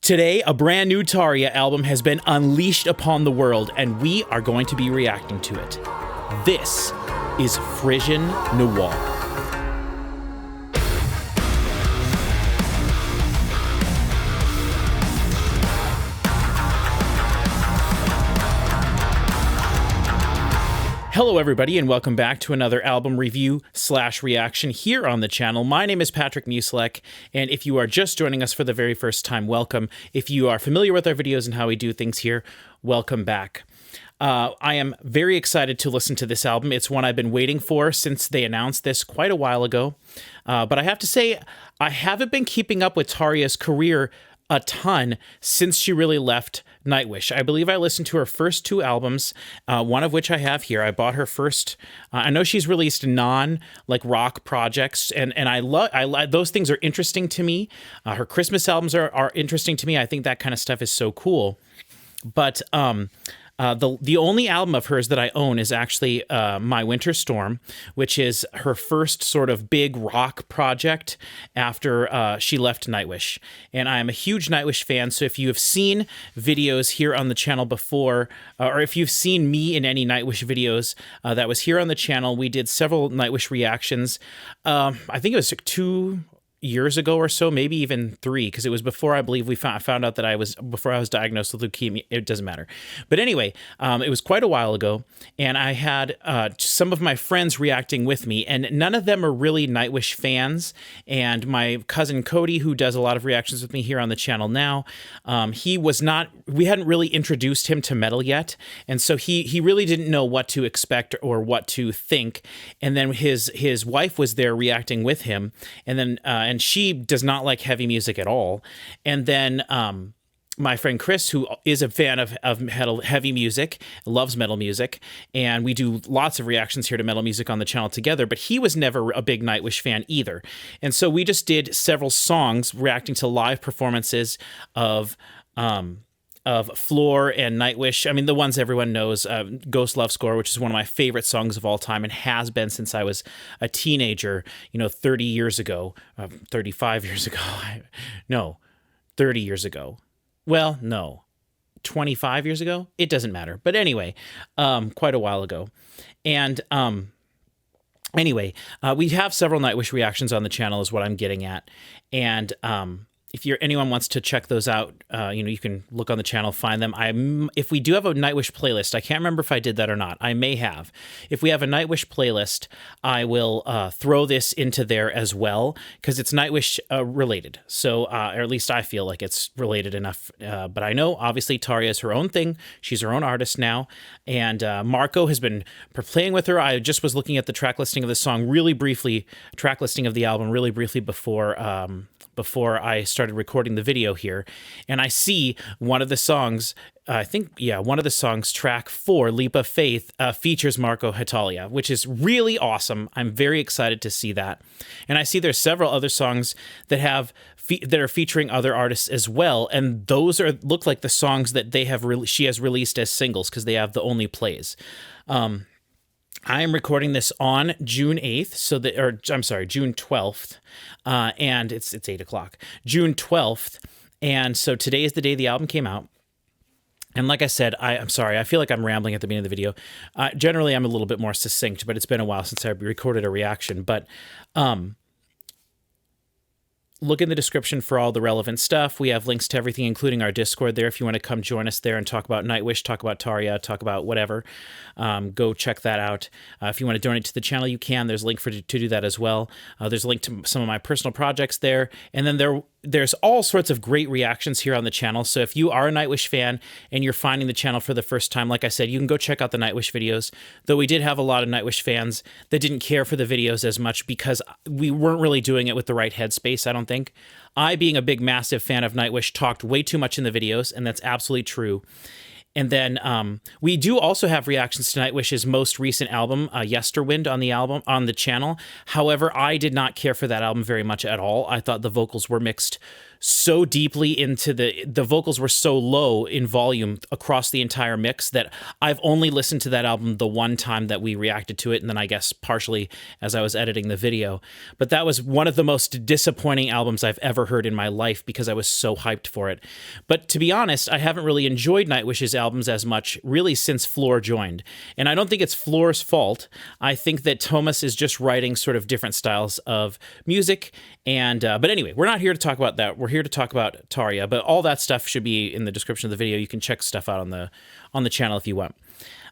Today, a brand new Tarja album has been unleashed upon the world, and we are going to be reacting to it. This is Frisson Noir. Hello everybody and welcome back to another album review / reaction here on the channel. My name is Patrick Musilek, and if you are just joining us for the very first time, welcome. If you are familiar with our videos and how we do things here, welcome back. I am very excited to listen to this album. It's one I've been waiting for since they announced this quite a while ago. But I have to say, I haven't been keeping up with Tarja's career a ton since she really left Nightwish. I believe I listened to her first two albums, one of which I have here. I bought her first. I know she's released rock projects, and I love those things are interesting to me. Her Christmas albums are interesting to me. I think that kind of stuff is so cool. But the only album of hers that I own is actually My Winter Storm, which is her first sort of big rock project after she left Nightwish. And I am a huge Nightwish fan, so if you have seen videos here on the channel before, or if you've seen me in any Nightwish videos that was here on the channel, we did several Nightwish reactions. I think it was 2 years ago or so, maybe even 3, because it was before I believe I found out that before I was diagnosed with leukemia. It doesn't matter. But anyway, it was quite a while ago, and I had some of my friends reacting with me, and none of them are really Nightwish fans. And my cousin Cody, who does a lot of reactions with me here on the channel now, we hadn't really introduced him to metal yet, and so he really didn't know what to expect or what to think. And then his wife was there reacting with him, and then and she does not like heavy music at all. And then my friend Chris, who is a fan of heavy music, loves metal music, and we do lots of reactions here to metal music on the channel together, but he was never a big Nightwish fan either. And so we just did several songs reacting to live performances of Floor and Nightwish. I mean, the ones everyone knows, Ghost Love Score, which is one of my favorite songs of all time and has been since I was a teenager, 30 years ago, 35 years ago. No, 30 years ago. Well, no, 25 years ago? It doesn't matter. But anyway, quite a while ago. And anyway, we have several Nightwish reactions on the channel is what I'm getting at. And if anyone wants to check those out, you can look on the channel, find them. If we do have a Nightwish playlist, I can't remember if I did that or not. I may have. If we have a Nightwish playlist, I will throw this into there as well, because it's Nightwish related. So, or at least I feel like it's related enough. But I know, obviously, Tarja is her own thing. She's her own artist now. And Marco has been playing with her. I just was looking at the track listing of the song really briefly, track listing of the album really briefly before I started recording the video here, and I see one of the songs, one of the songs, track 4, Leap of Faith, features Marco Hitalia, which is really awesome. I'm very excited to see that. And I see there's several other songs that are featuring other artists as well, and those look like the songs that she has released as singles, because they have the only plays. I am recording this on June 8th, June 12th, and it's 8 o'clock, June 12th, and so today is the day the album came out. And like I said, I'm sorry, I feel like I'm rambling at the beginning of the video. Generally, I'm a little bit more succinct, but it's been a while since I recorded a reaction. But look in the description for all the relevant stuff. We have links to everything, including our Discord there. If you want to come join us there and talk about Nightwish, talk about Tarja, talk about whatever, go check that out. If you want to donate to the channel, you can. There's a link to do that as well. There's a link to some of my personal projects there. And then there's all sorts of great reactions here on the channel. So if you are a Nightwish fan and you're finding the channel for the first time, like I said, you can go check out the Nightwish videos. Though we did have a lot of Nightwish fans that didn't care for the videos as much because we weren't really doing it with the right headspace, I don't think. I, being a big, massive fan of Nightwish, talked way too much in the videos, and that's absolutely true. And then we do also have reactions to Nightwish's most recent album, Yesterwind, on the channel. However, I did not care for that album very much at all. I thought the vocals were mixed so deeply into the vocals were so low in volume across the entire mix that I've only listened to that album the one time that we reacted to it, and then I guess partially as I was editing the video. But that was one of the most disappointing albums I've ever heard in my life because I was so hyped for it. But to be honest, I haven't really enjoyed Nightwish's albums as much really since Floor joined. And I don't think it's Floor's fault. I think that Thomas is just writing sort of different styles of music. And but anyway, we're not here to talk about that. We're here to talk about Tarja, but all that stuff should be in the description of the video. You can check stuff out on the channel if you want.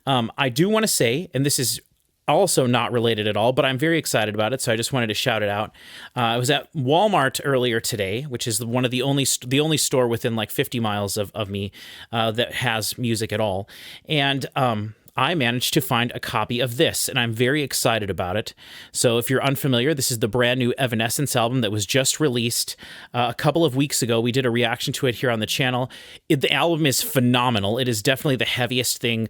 I do want to say, and this is also not related at all, but I'm very excited about it, so I just wanted to shout it out. I was at Walmart earlier today, which is one of the only store within like 50 miles of me that has music at all, and I managed to find a copy of this, and I'm very excited about it. So if you're unfamiliar, this is the brand new Evanescence album that was just released a couple of weeks ago. We did a reaction to it here on the channel. The album is phenomenal. It is definitely the heaviest thing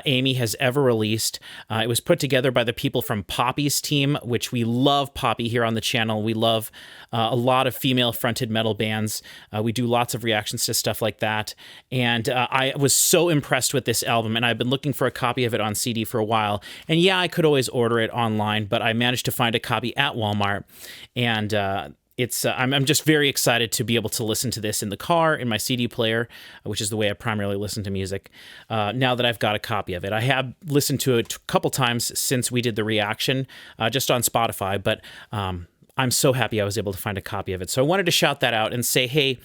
Amy has ever released. It was put together by the people from Poppy's team, which we love Poppy here on the channel. We love a lot of female-fronted metal bands. We do lots of reactions to stuff like that. And I was so impressed with this album, and I've been looking for a copy of it on CD for a while. And yeah, I could always order it online, but I managed to find a copy at Walmart. And I'm just very excited to be able to listen to this in the car, in my CD player, which is the way I primarily listen to music, now that I've got a copy of it. I have listened to it a couple times since we did the reaction, just on Spotify, but I'm so happy I was able to find a copy of it. So I wanted to shout that out and say, hey,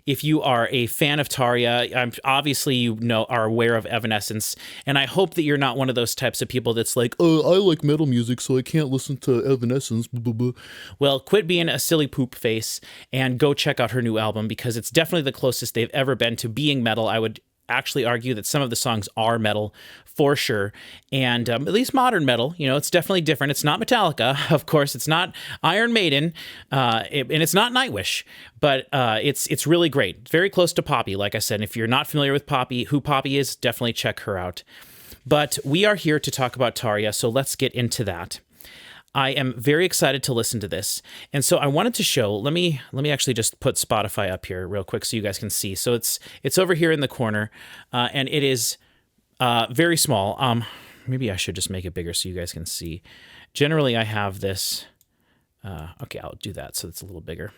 if you are a fan of Tarja, obviously are aware of Evanescence, and I hope that you're not one of those types of people that's like, oh, I like metal music, so I can't listen to Evanescence, blah, blah, blah. Well, quit being a silly poop face and go check out her new album, because it's definitely the closest they've ever been to being metal. I would actually argue that some of the songs are metal for sure, and at least modern metal. It's definitely different. It's not Metallica, of course. It's not Iron Maiden, and it's not Nightwish, but it's really great. Very close to Poppy, like I said. And if you're not familiar with Poppy, who Poppy is, definitely check her out. But we are here to talk about Tarja, so let's get into that. I am very excited to listen to this. And so I wanted to show, let me actually just put Spotify up here real quick so you guys can see. So it's over here in the corner, and it is very small. Maybe I should just make it bigger so you guys can see. Generally, I have this. Okay, I'll do that so it's a little bigger.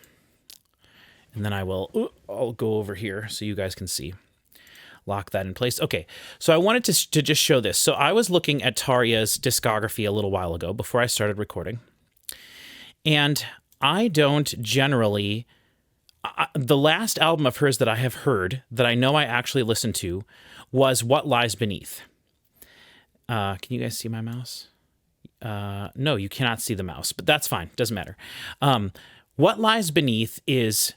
And then I'll go over here so you guys can see. Lock that in place. Okay, so I wanted to just show this. So I was looking at Tarja's discography a little while ago before I started recording. And I don't generally... the last album of hers that I have heard, that I know I actually listened to, was What Lies Beneath. Can you guys see my mouse? No, you cannot see the mouse, but that's fine. Doesn't matter. What Lies Beneath is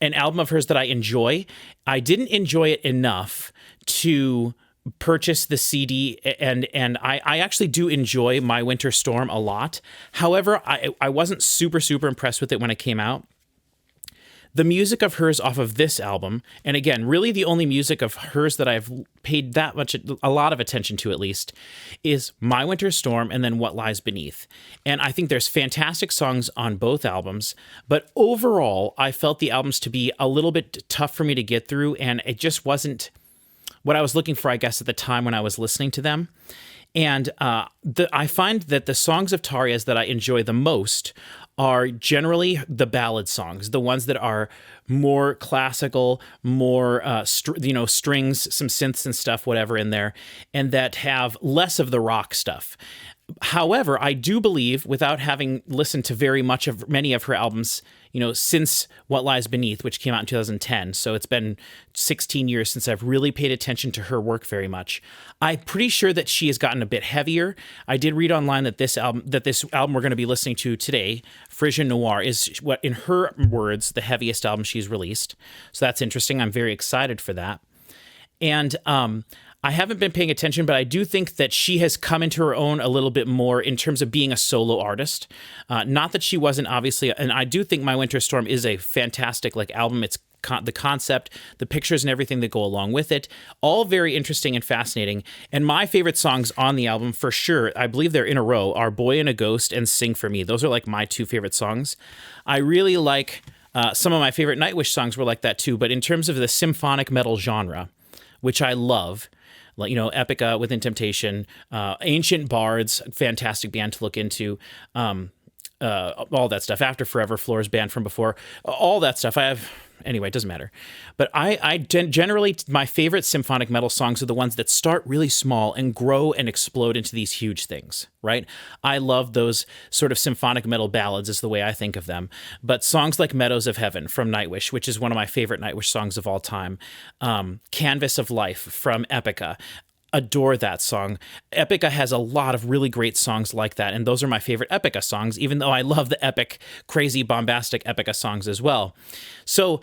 an album of hers that I enjoy. I didn't enjoy it enough to purchase the CD, and I actually do enjoy My Winter Storm a lot. However, I wasn't super impressed with it when it came out. The music of hers off of this album, and again, really the only music of hers that I've paid a lot of attention to at least, is My Winter Storm and then What Lies Beneath. And I think there's fantastic songs on both albums, but overall, I felt the albums to be a little bit tough for me to get through, and it just wasn't what I was looking for, I guess, at the time when I was listening to them. And I find that the songs of Tarja's that I enjoy the most are generally the ballad songs, the ones that are more classical, more strings, some synths and stuff, whatever in there, and that have less of the rock stuff. However, I do believe, without having listened to many of her albums, since What Lies Beneath, which came out in 2010, so it's been 16 years since I've really paid attention to her work very much. I'm pretty sure that she has gotten a bit heavier. I did read online that this album we're going to be listening to today, Frisson Noir, is what, in her words, the heaviest album she's released. So that's interesting. I'm very excited for that. And I haven't been paying attention, but I do think that she has come into her own a little bit more in terms of being a solo artist. Not that she wasn't, obviously, and I do think My Winter Storm is a fantastic album. It's the concept, the pictures and everything that go along with it, all very interesting and fascinating. And my favorite songs on the album, for sure, I believe they're in a row, are Boy and a Ghost and Sing For Me. Those are my two favorite songs. I really like Some of my favorite Nightwish songs were like that too, but in terms of the symphonic metal genre, which I love, like, Epica, Within Temptation, Ancient Bards, fantastic band to look into, all that stuff. After Forever, Floor's band from before, all that stuff. Anyway, it doesn't matter. But generally, my favorite symphonic metal songs are the ones that start really small and grow and explode into these huge things, right? I love those sort of symphonic metal ballads is the way I think of them. But songs like Meadows of Heaven from Nightwish, which is one of my favorite Nightwish songs of all time, Canvas of Life from Epica, adore that song. Epica has a lot of really great songs like that, and those are my favorite Epica songs, even though I love the epic, crazy, bombastic Epica songs as well. So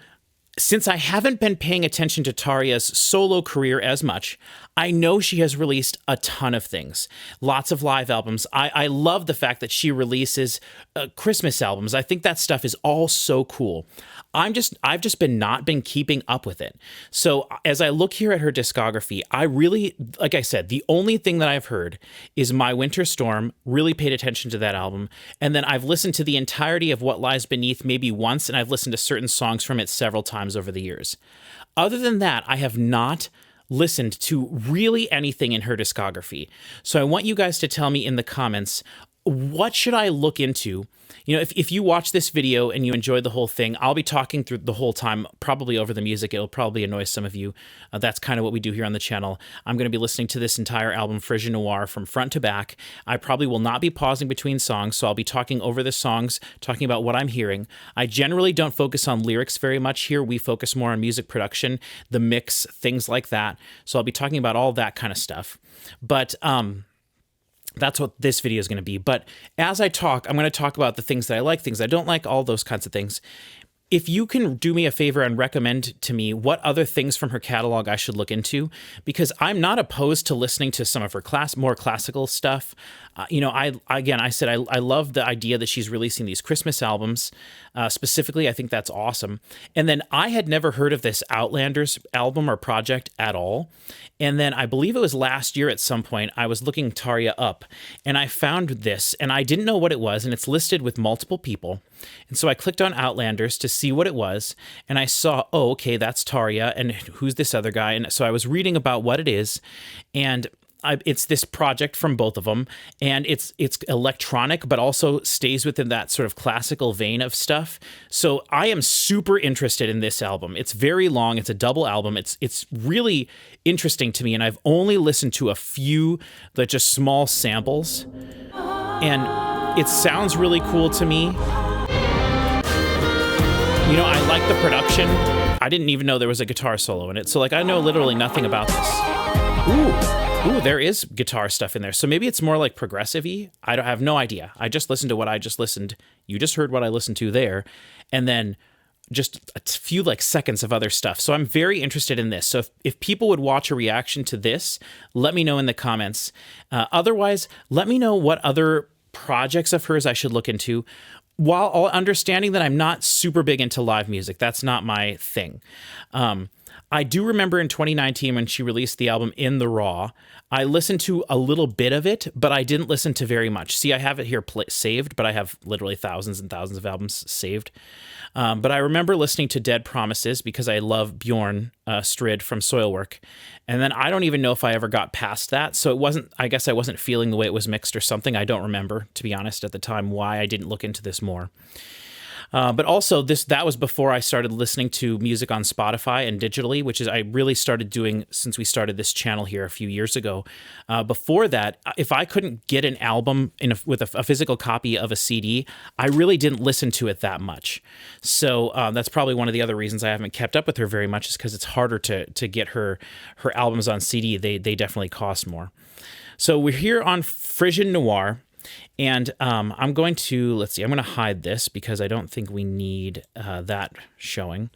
since I haven't been paying attention to Tarja's solo career as much, I know she has released a ton of things, lots of live albums. I love the fact that she releases Christmas albums. I think that stuff is all so cool. I've just not been keeping up with it. So as I look here at her discography, I really, like I said, the only thing that I've heard is My Winter Storm, really paid attention to that album. And then I've listened to the entirety of What Lies Beneath maybe once, and I've listened to certain songs from it several times over the years. Other than that, I have not listened to really anything in her discography. So I want you guys to tell me in the comments, what should I look into? If you watch this video and you enjoyed the whole thing, I'll be talking through the whole time, probably over the music. It'll probably annoy some of you. That's kind of what we do here on the channel. I'm going to be listening to this entire album, Frisson Noir, from front to back. I probably will not be pausing between songs, so I'll be talking over the songs, talking about what I'm hearing. I generally don't focus on lyrics very much here. We focus more on music production, the mix, things like that. So I'll be talking about all that kind of stuff. But that's what this video is going to be. But as I talk, I'm going to talk about the things that I like, things I don't like, all those kinds of things. If you can do me a favor and recommend to me what other things from her catalog I should look into, because I'm not opposed to listening to some of her more classical stuff. I love the idea that she's releasing these Christmas albums. Specifically, I think that's awesome. And then I had never heard of this Outlanders album or project at all. And then I believe it was last year at some point, I was looking Tarja up and I found this and I didn't know what it was, and it's listed with multiple people. And so I clicked on Outlanders to see what it was, and I saw, oh, okay, that's Tarja, and who's this other guy? And so I was reading about what it is, and it's this project from both of them, and it's electronic, but also stays within that sort of classical vein of stuff. So I am super interested in this album. It's very long. It's a double album. It's really interesting to me, and I've only listened to a few, just small samples, and it sounds really cool to me. I like the production. I didn't even know there was a guitar solo in it. So, I know literally nothing about this. Ooh, there is guitar stuff in there. So maybe it's more like progressive-y. I have no idea. I just listened to what I just listened. You just heard what I listened to there. And then just a few seconds of other stuff. So I'm very interested in this. So if people would watch a reaction to this, let me know in the comments. Otherwise, let me know what other projects of hers I should look into, while understanding that I'm not super big into live music. That's not my thing. I do remember in 2019 when she released the album In the Raw, I listened to a little bit of it, but I didn't listen to very much. See, I have it here saved, but I have literally thousands and thousands of albums saved. But I remember listening to Dead Promises because I love Bjorn Strid from Soilwork. And then I don't even know if I ever got past that. So I guess I wasn't feeling the way it was mixed or something. I don't remember, to be honest, at the time, why I didn't look into this more. But also that was before I started listening to music on Spotify and digitally, which is I really started doing since we started this channel here a few years ago. Before that, if I couldn't get an album with a physical copy of a CD, I really didn't listen to it that much. So that's probably one of the other reasons I haven't kept up with her very much, is because it's harder to get her albums on CD. They definitely cost more. So we're here on Frisson Noir. And I'm going to, I'm going to hide this because I don't think we need that showing.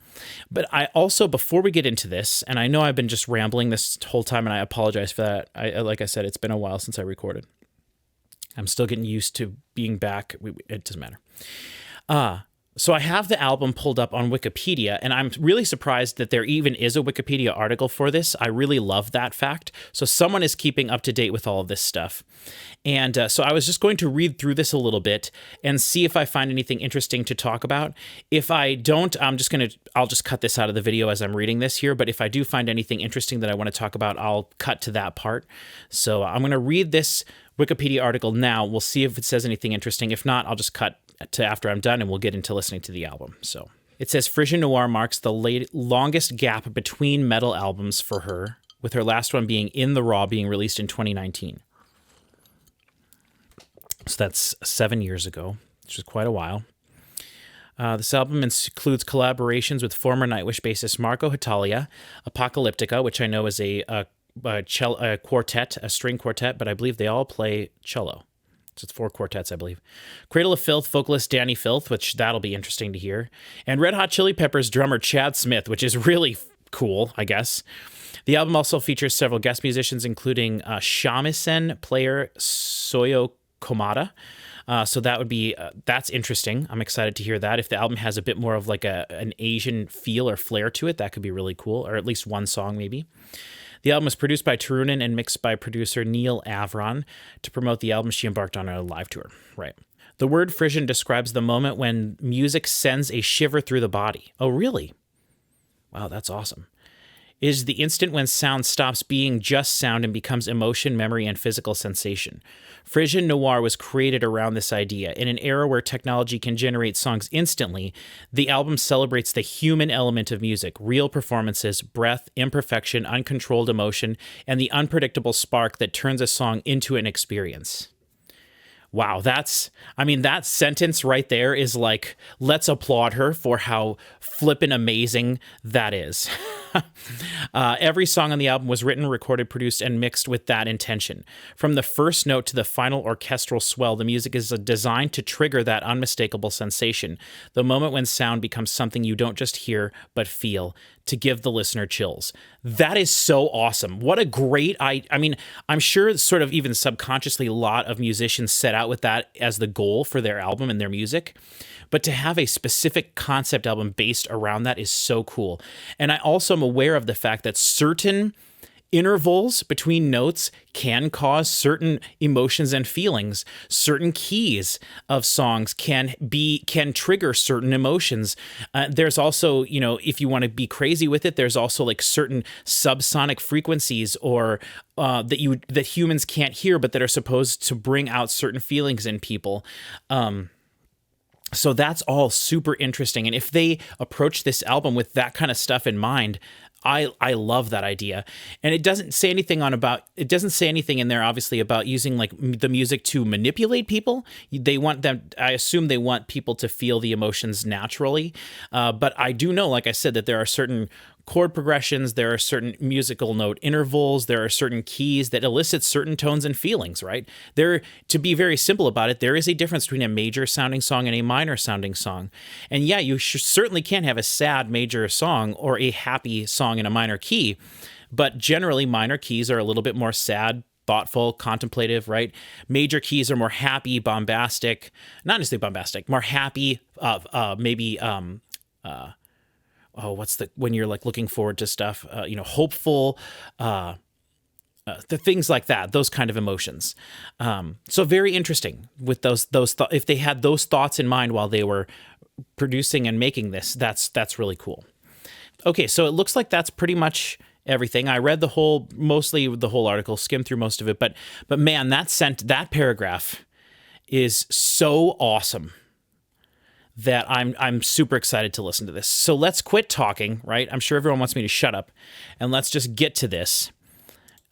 But I also, before we get into this, and I know I've been just rambling this whole time, and I apologize for that. Like I said, it's been a while since I recorded. I'm still getting used to being back. It doesn't matter. So I have the album pulled up on Wikipedia, and I'm really surprised that there even is a Wikipedia article for this. I really love that fact. So someone is keeping up to date with all of this stuff. And so I was just going to read through this a little bit and see if I find anything interesting to talk about. If I don't, I'll just cut this out of the video as I'm reading this here. But if I do find anything interesting that I want to talk about, I'll cut to that part. So I'm going to read this Wikipedia article now. We'll see if it says anything interesting. If not, I'll just cut to after I'm done and we'll get into listening to the album. So it says Frisson Noir marks the longest gap between metal albums for her, with her last one being In the Raw, being released in 2019. So that's 7 years ago, which is quite a while. This album includes collaborations with former Nightwish bassist Marco Hitalia, Apocalyptica, which I know is a quartet, a string quartet, but I believe they all play cello. So it's 4 quartets, I believe. Cradle of Filth vocalist Danny Filth, which that'll be interesting to hear. And Red Hot Chili Peppers drummer Chad Smith, which is really cool, I guess. The album also features several guest musicians, including shamisen player Soyo Komada. So that would be, that's interesting. I'm excited to hear that. If the album has a bit more of like an Asian feel or flair to it, that could be really cool, or at least one song maybe. The album was produced by Turunen and mixed by producer Neil Avron. To promote the album, she embarked on a live tour. Right. The word frisson describes the moment when music sends a shiver through the body. Oh, really? Wow, that's awesome. It is the instant when sound stops being just sound and becomes emotion, memory, and physical sensation. Frisson Noir was created around this idea. In an era where technology can generate songs instantly, the album celebrates the human element of music, real performances, breath, imperfection, uncontrolled emotion, and the unpredictable spark that turns a song into an experience. Wow, that sentence right there is like, let's applaud her for how flippin' amazing that is. Every song on the album was written, recorded, produced, and mixed with that intention. From the first note to the final orchestral swell, the music is designed to trigger that unmistakable sensation, the moment when sound becomes something you don't just hear, but feel, to give the listener chills. That is so awesome. What a great, I'm sure sort of even subconsciously a lot of musicians set out with that as the goal for their album and their music. But to have a specific concept album based around that is so cool. And I also am aware of the fact that certain intervals between notes can cause certain emotions and feelings. Certain keys of songs can trigger certain emotions. There's also, if you want to be crazy with it, there's also like certain subsonic frequencies or that humans can't hear, but that are supposed to bring out certain feelings in people. So that's all super interesting. And if they approach this album with that kind of stuff in mind, I love that idea. And it doesn't say anything in there, obviously, about using like the music to manipulate people. I assume they want people to feel the emotions naturally. But I do know, like I said, that there are certain chord progressions, there are certain musical note intervals, there are certain keys that elicit certain tones and feelings, right? To be very simple about it, there is a difference between a major sounding song and a minor sounding song. And yeah, you certainly can't have a sad major song or a happy song in a minor key, but generally minor keys are a little bit more sad, thoughtful, contemplative, right? Major keys are more happy, bombastic, not necessarily bombastic, more happy, when you're like looking forward to stuff, hopeful, the things like that, those kind of emotions. So very interesting with those if they had those thoughts in mind while they were producing and making this, that's really cool. Okay, so it looks like that's pretty much everything. I read mostly the whole article, skimmed through most of it, but man, that paragraph is so awesome that I'm super excited to listen to this. So let's quit talking, right? I'm sure everyone wants me to shut up, and let's just get to this.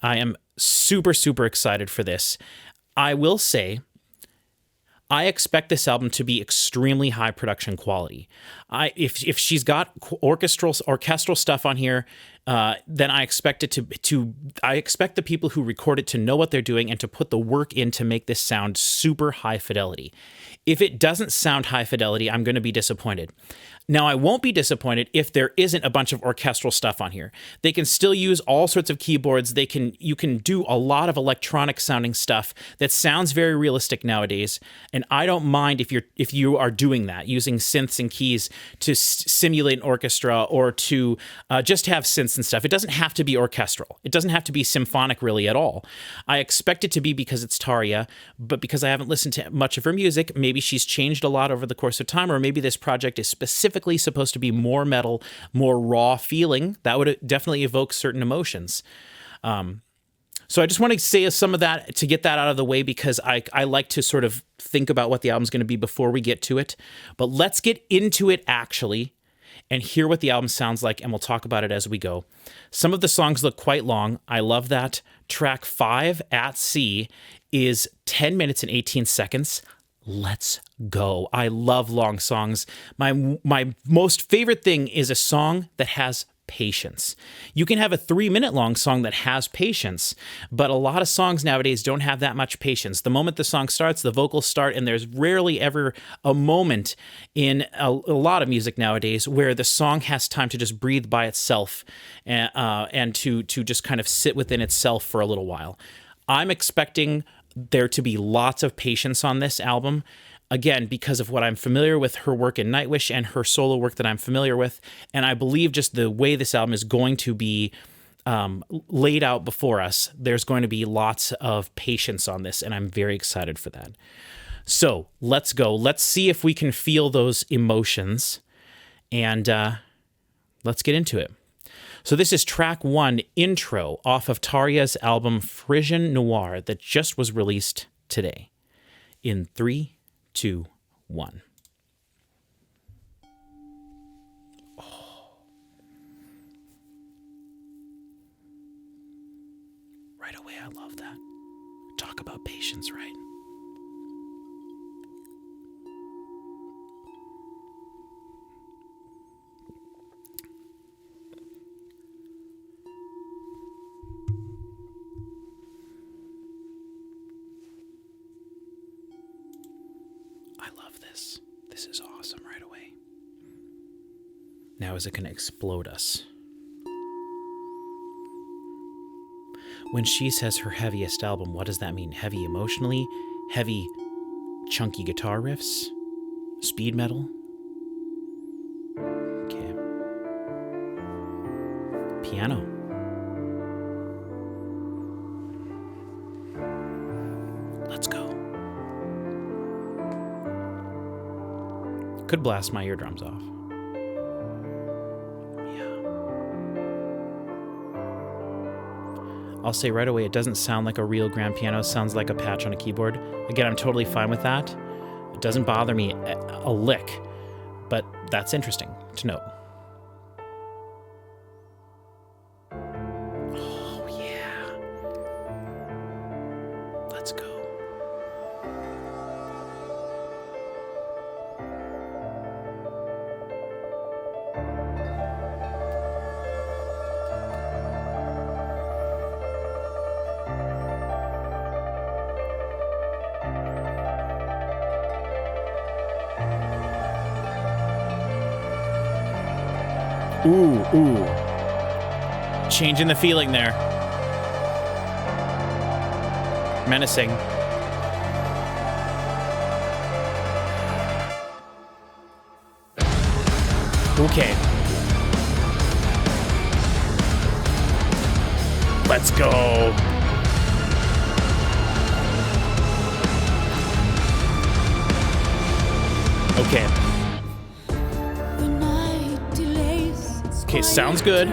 I am super, super excited for this. I will say, I expect this album to be extremely high production quality. If she's got orchestral stuff on here, then I expect it I expect the people who record it to know what they're doing and to put the work in to make this sound super high fidelity. If it doesn't sound high fidelity, I'm going to be disappointed. Now, I won't be disappointed if there isn't a bunch of orchestral stuff on here. They can still use all sorts of keyboards. You can do a lot of electronic sounding stuff that sounds very realistic nowadays. And I don't mind if you are doing that, using synths and keys to simulate an orchestra or to just have synths and stuff. It doesn't have to be orchestral. It doesn't have to be symphonic really at all. I expect it to be because it's Tarja, but because I haven't listened to much of her music, maybe she's changed a lot over the course of time, or maybe this project is specifically supposed to be more metal, more raw feeling. That would definitely evoke certain emotions. So I just want to say some of that to get that out of the way, because I like to sort of think about what the album's going to be before we get to it. But let's get into it actually and hear what the album sounds like, and we'll talk about it as we go. Some of the songs look quite long. I love that. Track 5, At Sea, is 10 minutes and 18 seconds. Let's go. I love long songs. My most favorite thing is a song that has patience. You can have a 3-minute long song that has patience, but a lot of songs nowadays don't have that much patience. The moment the song starts, the vocals start, and there's rarely ever a moment in a lot of music nowadays where the song has time to just breathe by itself and to just kind of sit within itself for a little while. I'm expecting there to be lots of patience on this album, again, because of what I'm familiar with her work in Nightwish and her solo work that I'm familiar with. And I believe just the way this album is going to be laid out before us, there's going to be lots of patience on this, and I'm very excited for that. So let's go. Let's see if we can feel those emotions, and let's get into it. So this is track 1, Intro, off of Tarja's album Frisson Noir that just was released today. In 3, 2, 1. Oh. Right away, I love that. Talk about patience, right? I love this. This is awesome right away. Now is it going to explode us? When she says her heaviest album, what does that mean? Heavy emotionally? Heavy, chunky guitar riffs? Speed metal? Okay. Piano. Let's go. Could blast my eardrums off. Yeah. I'll say right away, it doesn't sound like a real grand piano. It sounds like a patch on a keyboard. Again, I'm totally fine with that. It doesn't bother me a lick, but that's interesting to note. Oh, yeah. Let's go. Ooh. Changing the feeling there. Menacing. Okay. Let's go. Okay. Okay, sounds good.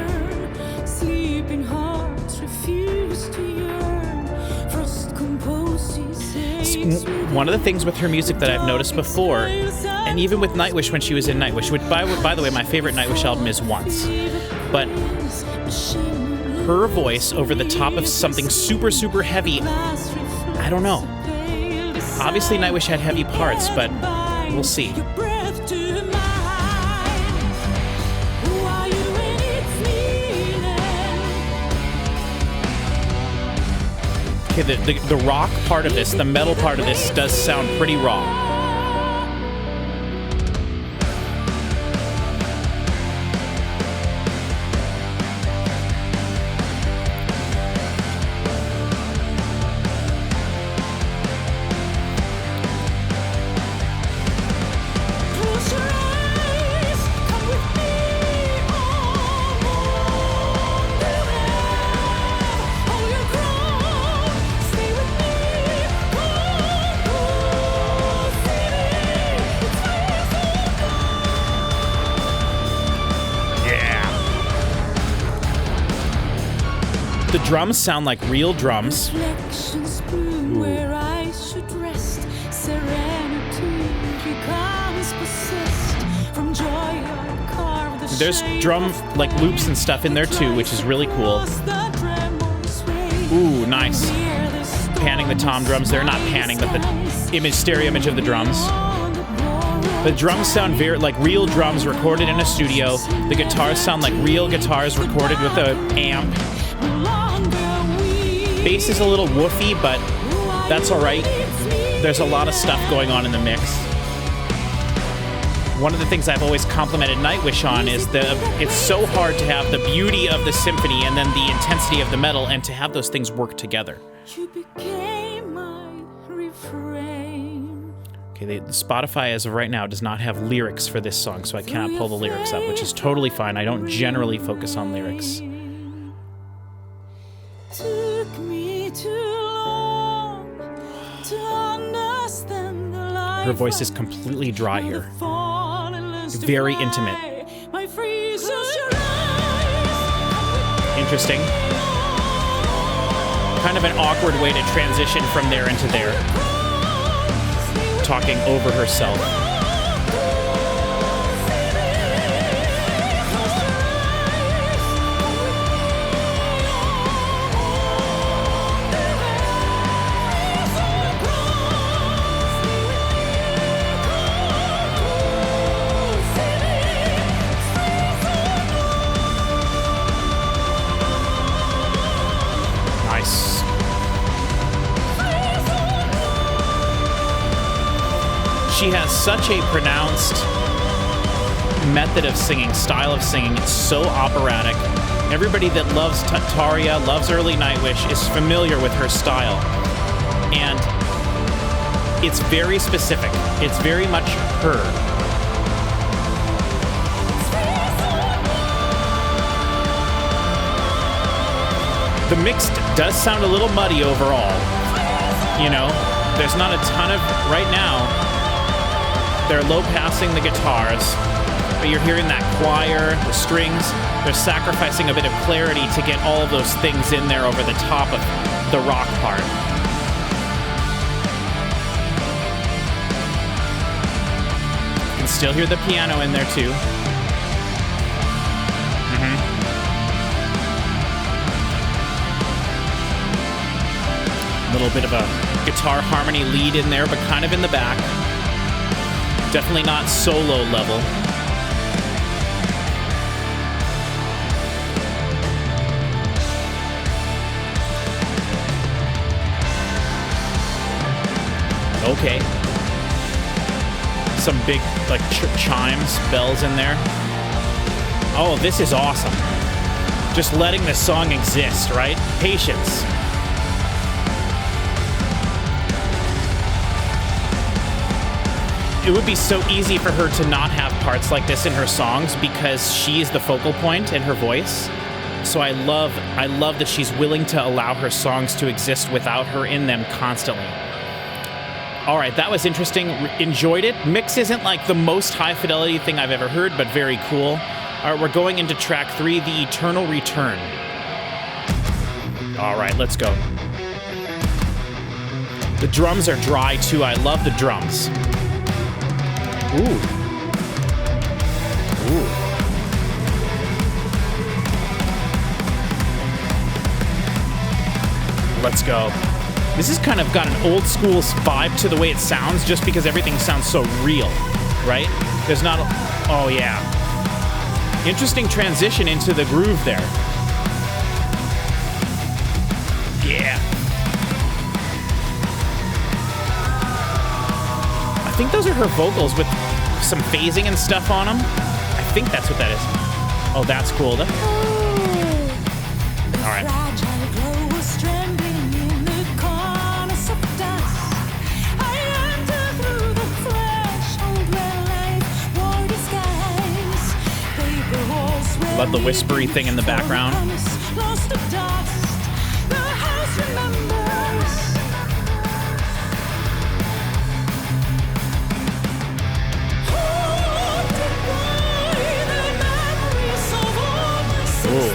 One of the things with her music that I've noticed before, and even with Nightwish when she was in Nightwish, which by the way, my favorite Nightwish album is Once, but her voice over the top of something super, super heavy, I don't know. Obviously Nightwish had heavy parts, but we'll see. Okay, the rock part of this, the metal part of this does sound pretty raw. The drums sound like real drums. There's drum like loops and stuff in there too, which is really cool. Ooh, nice. Panning the tom drums. They're not panning, but the stereo image of the drums. The drums sound very like real drums recorded in a studio. The guitars sound like real guitars recorded with an amp. Bass is a little woofy, but that's all right. There's a lot of stuff going on in the mix. One of the things I've always complimented Nightwish on is it's so hard to have the beauty of the symphony and then the intensity of the metal, and to have those things work together. You became my refrain. Okay, the Spotify as of right now does not have lyrics for this song, so I cannot pull the lyrics up, which is totally fine. I don't generally focus on lyrics. Took me too long to understand the life. Her voice is completely dry here. Very intimate. Interesting. Kind of an awkward way to transition from there into there. Talking over herself. She has such a pronounced method of singing, style of singing. It's so operatic. Everybody that loves Tarja, loves early Nightwish, is familiar with her style. And it's very specific. It's very much her. The mix does sound a little muddy overall. You know, there's not a ton of, right now, they're low passing the guitars, but you're hearing that choir, the strings. They're sacrificing a bit of clarity to get all of those things in there over the top of the rock part. You can still hear the piano in there too. A little bit of a guitar harmony lead in there, but kind of in the back. Definitely not solo level. Okay. Some big, like, chimes, bells in there. Oh, this is awesome. Just letting the song exist, right? Patience. It would be so easy for her to not have parts like this in her songs because she is the focal point in her voice. So I love that she's willing to allow her songs to exist without her in them constantly. All right, that was interesting. Enjoyed it. Mix isn't like the most high fidelity thing I've ever heard, but very cool. All right, we're going into track 3, The Eternal Return. All right, let's go. The drums are dry too. I love the drums. Ooh. Ooh. Let's go. This has kind of got an old school vibe to the way it sounds just because everything sounds so real, right? There's not... Oh, yeah. Interesting transition into the groove there. Yeah. I think those are her vocals with some phasing and stuff on them. I think that's what that is. Oh, that's cool. All right. Love the whispery thing in the background. Ooh.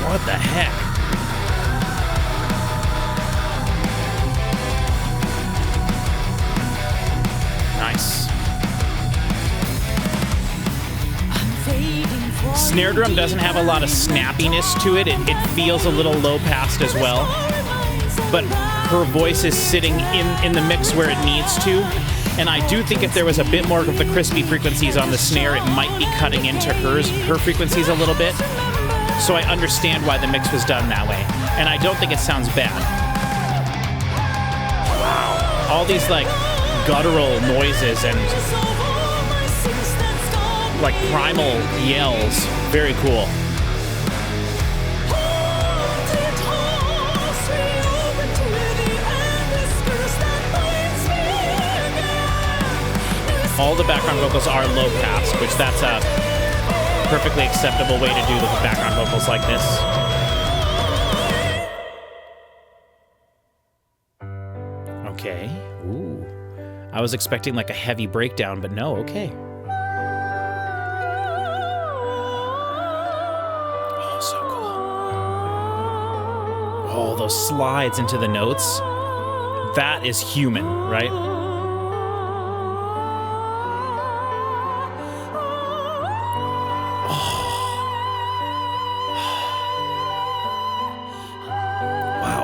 What the heck? Nice. Snare drum doesn't have a lot of snappiness to it. It feels a little low passed as well. But her voice is sitting in the mix where it needs to. And I do think if there was a bit more of the crispy frequencies on the snare, it might be cutting into her frequencies a little bit. So I understand why the mix was done that way. And I don't think it sounds bad. Wow. All these like guttural noises and like primal yells. Very cool. All the background vocals are low pass, which that's a perfectly acceptable way to do the background vocals like this. Okay. Ooh. I was expecting like a heavy breakdown, but no, okay. Oh, so cool. Oh, those slides into the notes. That is human, right?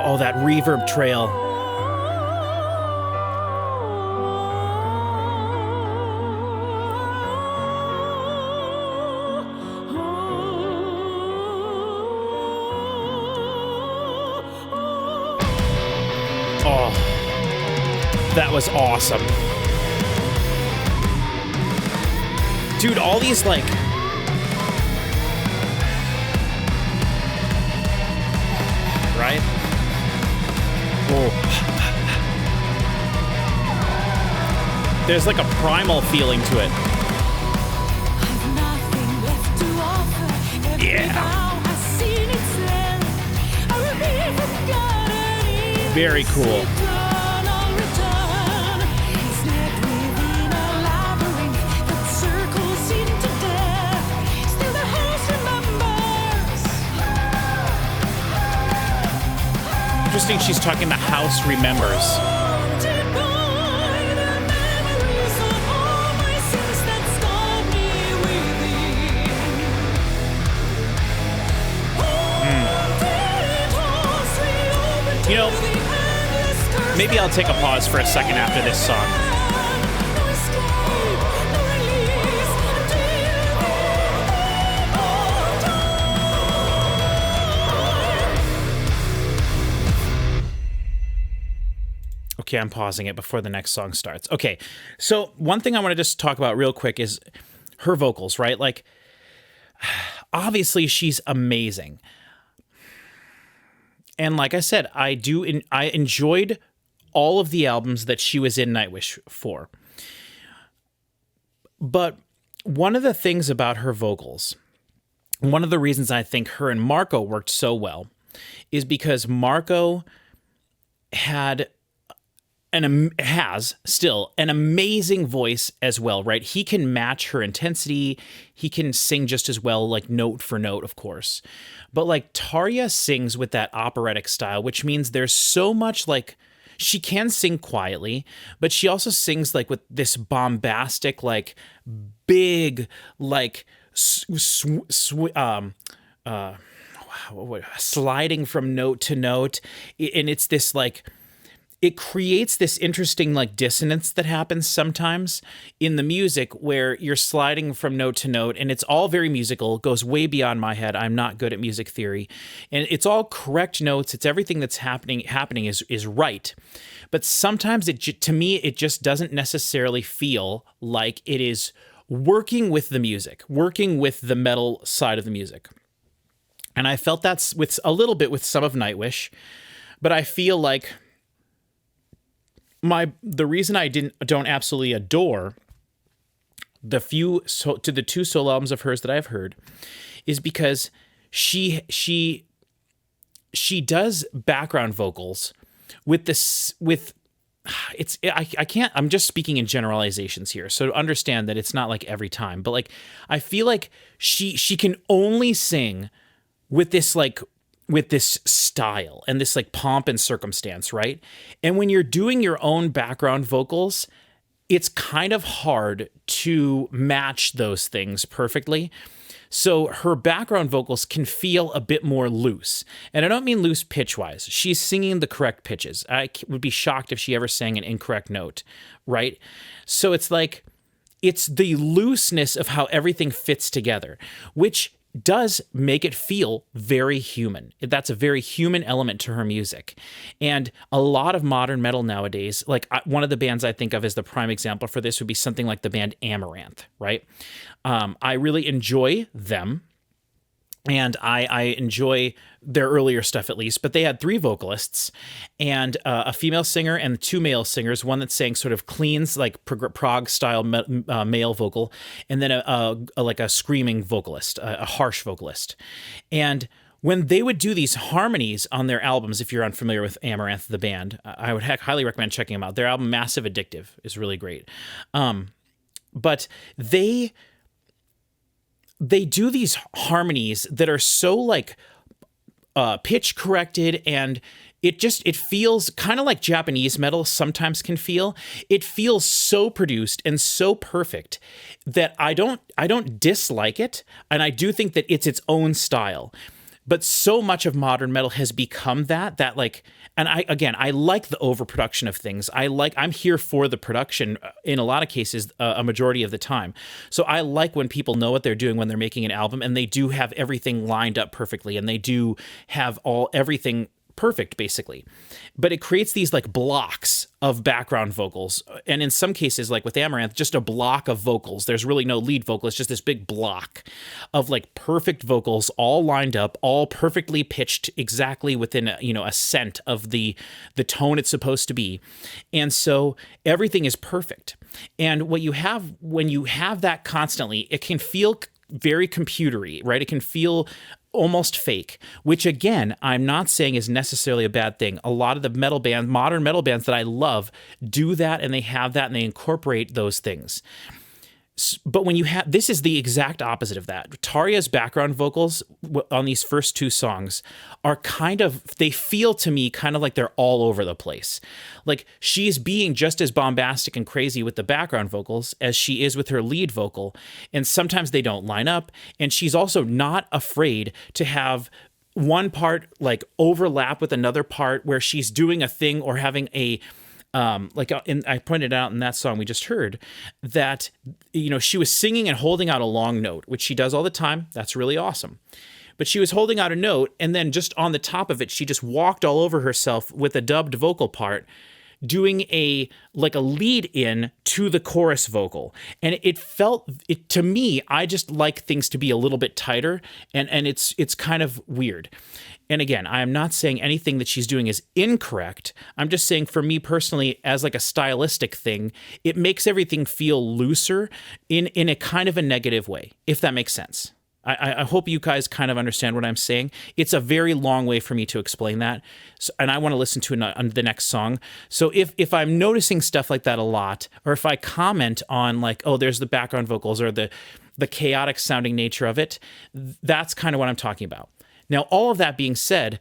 Oh, that reverb trail. Oh, that was awesome. Dude, all these like... Right? Oh. There's like a primal feeling to it. Yeah. Very cool. Interesting, she's talking the house remembers. You know, maybe I'll take a pause for a second after this song. Okay, I'm pausing it before the next song starts. Okay, so one thing I want to just talk about real quick is her vocals, right? Like, obviously she's amazing. And like I said, I enjoyed all of the albums that she was in Nightwish for. But one of the things about her vocals, one of the reasons I think her and Marco worked so well, is because Marco has still an amazing voice as well, right? He can match her intensity. He can sing just as well, like note for note, of course. But like Tarja sings with that operatic style, which means there's so much like she can sing quietly, but she also sings like with this bombastic, like big, like sliding from note to note, and it's this like. It creates this interesting like dissonance that happens sometimes in the music where you're sliding from note to note, and it's all very musical, goes way beyond my head. I'm not good at music theory, and it's all correct notes. It's everything that's happening is right. But sometimes to me, it just doesn't necessarily feel like it is working with the music, working with the metal side of the music. And I felt that's with a little bit with some of Nightwish, but I feel like the reason I don't absolutely adore the two solo albums of hers that I've heard is because she does background vocals I'm just speaking in generalizations here, so understand that it's not like every time, but like I feel like she can only sing with this like with this style and this like pomp and circumstance, right? And when you're doing your own background vocals, it's kind of hard to match those things perfectly. So her background vocals can feel a bit more loose. And I don't mean loose pitch-wise. She's singing the correct pitches. I would be shocked if she ever sang an incorrect note, right? So it's like, it's the looseness of how everything fits together, which does make it feel very human. That's a very human element to her music. And a lot of modern metal nowadays, like one of the bands I think of as the prime example for this would be something like the band Amaranth, right? I really enjoy them. And I enjoy their earlier stuff at least, but they had 3 vocalists and a female singer and 2 male singers, one that sang sort of cleans, like prog style male vocal, and then a screaming vocalist, a harsh vocalist. And when they would do these harmonies on their albums, if you're unfamiliar with Amaranth, the band, I would highly recommend checking them out. Their album Massive Addictive is really great. But they do these harmonies that are so like pitch corrected, and it feels kind of like Japanese metal sometimes can feel. It feels so produced and so perfect that I don't dislike it, and I do think that it's its own style. But so much of modern metal has become that like, and I like the overproduction of things. I'm here for the production in a lot of cases, a majority of the time. So I like when people know what they're doing when they're making an album, and they do have everything lined up perfectly, and they do have everything perfect, basically. But it creates these like blocks of background vocals. And in some cases, like with Amaranth, just a block of vocals. There's really no lead vocal. It's just this big block of like perfect vocals all lined up, all perfectly pitched exactly within a cent of the tone it's supposed to be. And so everything is perfect. And what you have when you have that constantly, it can feel very computery, right? It can feel almost fake, which again, I'm not saying is necessarily a bad thing. A lot of the modern metal bands that I love do that, and they have that, and they incorporate those things. But when you have, this is the exact opposite of that. Tarja's background vocals on these first 2 songs are they feel to me kind of like they're all over the place. Like she's being just as bombastic and crazy with the background vocals as she is with her lead vocal. And sometimes they don't line up. And she's also not afraid to have one part like overlap with another part where she's doing a thing or having I pointed out in that song we just heard that, she was singing and holding out a long note, which she does all the time. That's really awesome. But she was holding out a note, and then just on the top of it, she just walked all over herself with a dubbed vocal part, doing a lead in to the chorus vocal. And to me, I just like things to be a little bit tighter, and it's kind of weird. And again, I am not saying anything that she's doing is incorrect. I'm just saying for me personally, as like a stylistic thing, it makes everything feel looser in a kind of a negative way, if that makes sense. I hope you guys kind of understand what I'm saying. It's a very long way for me to explain that, and I want to listen to the next song. So if I'm noticing stuff like that a lot, or if I comment on like, oh, there's the background vocals or the chaotic sounding nature of it, that's kind of what I'm talking about. Now, all of that being said,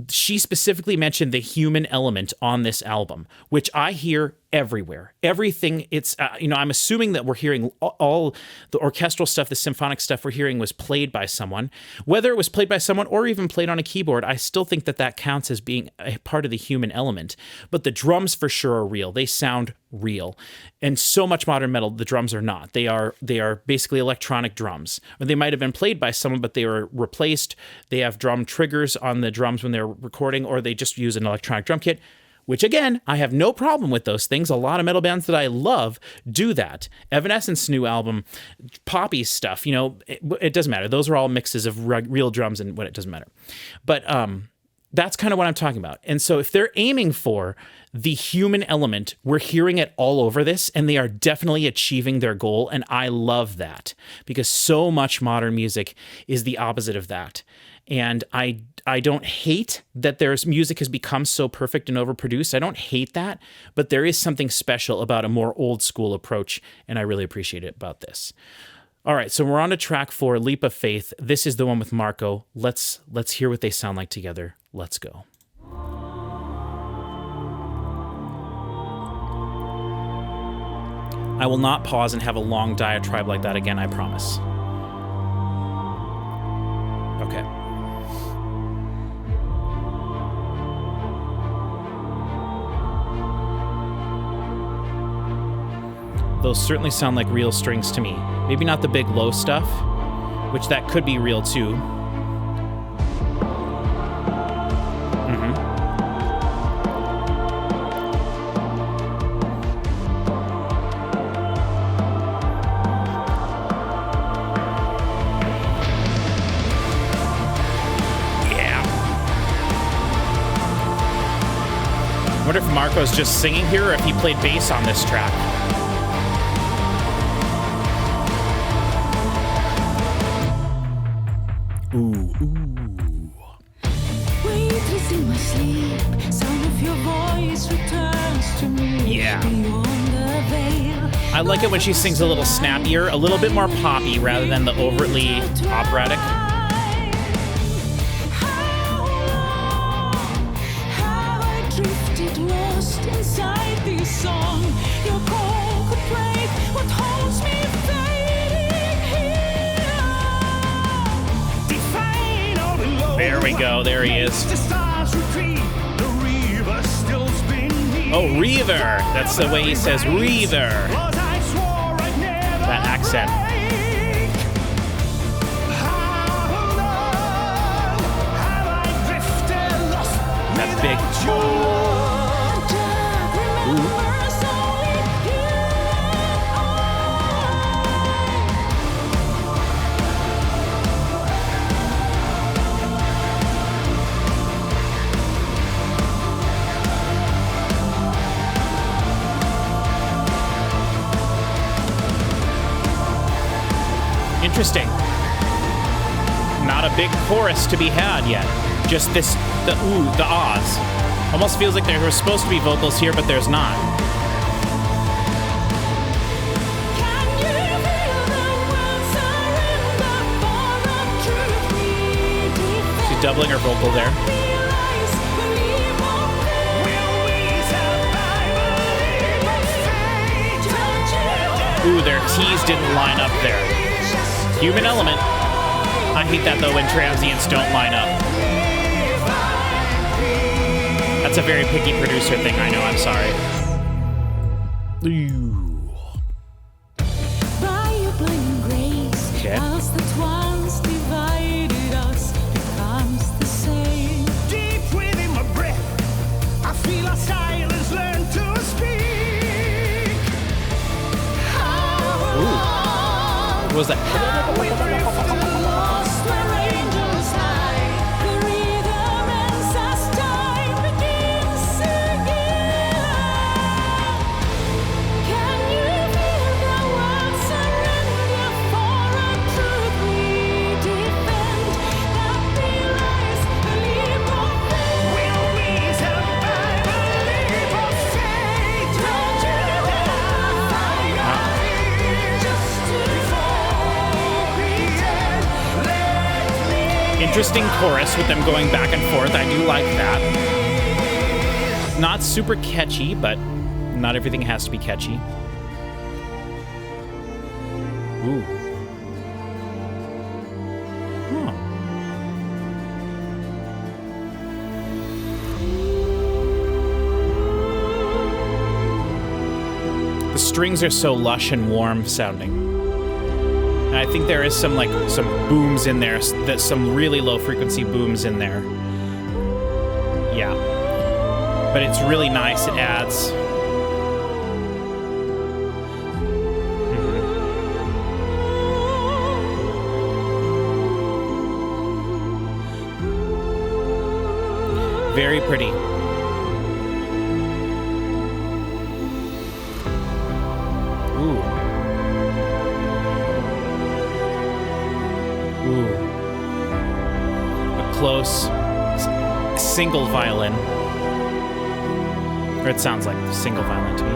she specifically mentioned the human element on this album, which I hear everywhere. Everything, it's, I'm assuming that we're hearing all the orchestral stuff, the symphonic stuff we're hearing was played by someone. Whether it was played by someone or even played on a keyboard, I still think that counts as being a part of the human element. But the drums for sure are real. They sound real. And so much modern metal, the drums are not. They are basically electronic drums. Or they might have been played by someone, but they were replaced. They have drum triggers on the drums when they're recording, or they just use an electronic drum kit. Which, again, I have no problem with those things. A lot of metal bands that I love do that. Evanescence's new album, Poppy's stuff, it doesn't matter. Those are all mixes of real drums and what it doesn't matter. But that's kind of what I'm talking about. And so if they're aiming for the human element, we're hearing it all over this, and they are definitely achieving their goal. And I love that because so much modern music is the opposite of that. And I don't hate that there's music has become so perfect and overproduced. I don't hate that, but there is something special about a more old school approach, and I really appreciate it about this. All right, so we're on to track 4, Leap of Faith. This is the one with Marco. Let's hear what they sound like together. Let's go. I will not pause and have a long diatribe like that again, I promise. Okay. Those certainly sound like real strings to me. Maybe not the big low stuff, which that could be real too. I wonder if Marco's just singing here or if he played bass on this track. Ooh, ooh. Waitress in my sleep, sound of your voice returns to me. Yeah. Beyond the veil. I like it when she sings a little snappier, a little bit more poppy rather than the overtly operatic. There we go. There he is. Oh, Reaver. That's the way he says Reaver. That accent. That big. Ooh. Interesting. Not a big chorus to be had yet. Just this, the ooh, the ahs. Almost feels like there were supposed to be vocals here, but there's not. She's doubling her vocal there. Ooh, their T's didn't line up there. Human element. I hate that though when transients don't line up. That's a very picky producer thing, I know, I'm sorry. Ooh. By your blinding grace, Okay. else that once divided us becomes the same. Deep within my breath, I feel our silence learn to speak. What was that? Lost where angels hide, the rhythm ends as time begins again. Can you feel the world surrender for a truth we defend? That belies the leap of faith. Will we survive a leap of faith? Don't you die, just before we end. Let me Interesting chorus with them going back and forth. I do like that. Not super catchy, but not everything has to be catchy. Ooh. Huh. The strings are so lush and warm sounding. And I think there is some booms in there, some really low frequency booms in there. Yeah. But it's really nice, it adds. Very pretty. Ooh. Ooh. A close single violin. Or it sounds like single violin to me.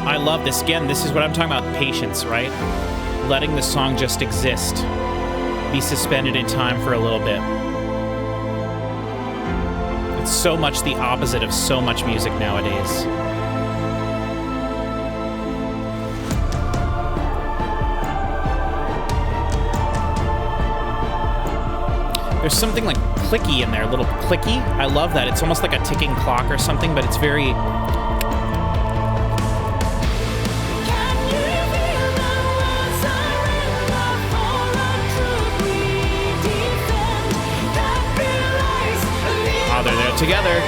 I love this. Again, this is what I'm talking about, patience, right? Letting the song just exist. Be suspended in time for a little bit. It's so much the opposite of so much music nowadays. There's something like clicky in there, a little clicky. I love that. It's almost like a ticking clock or something, but it's very... Oh, they're there together.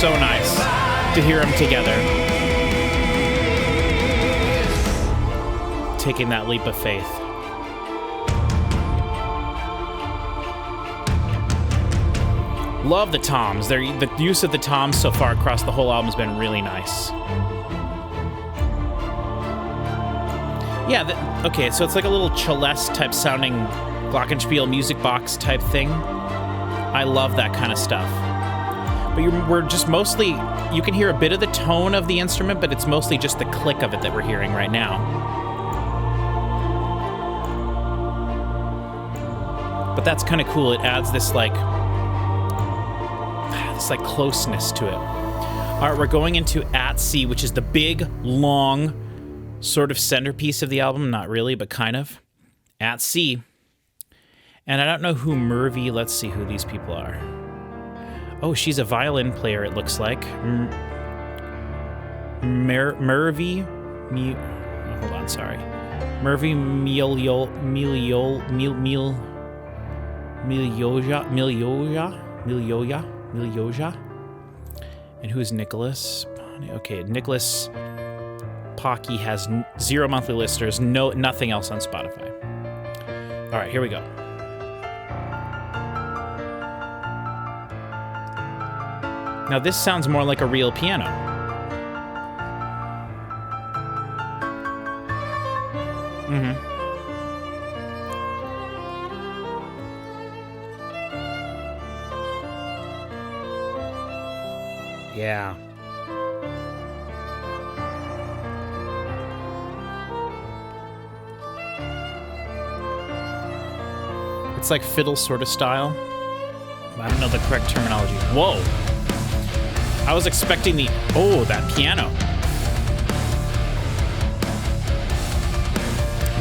So nice to hear them together. Taking that leap of faith. Love the toms. The use of the toms so far across the whole album has been really nice. Yeah, okay, so it's like a little Celeste type sounding glockenspiel music box type thing. I love that kind of stuff. But we're just mostly, you can hear a bit of the tone of the instrument, but it's mostly just the click of it that we're hearing right now. But that's kind of cool. It adds this like closeness to it. All right, we're going into At Sea, which is the big, long sort of centerpiece of the album. Not really, but kind of. At Sea. And I don't know who Mervy, let's see who these people are. Oh, she's a violin player, it looks like. Mervy... hold on, sorry. Mervy Milyoja. And who's Nicholas? Okay, Nicholas Pocky has 0 monthly listeners, nothing else on Spotify. All right, here we go. Now this sounds more like a real piano. Mm-hmm. Yeah. It's like fiddle sort of style. I don't know the correct terminology. Whoa. I was expecting that piano.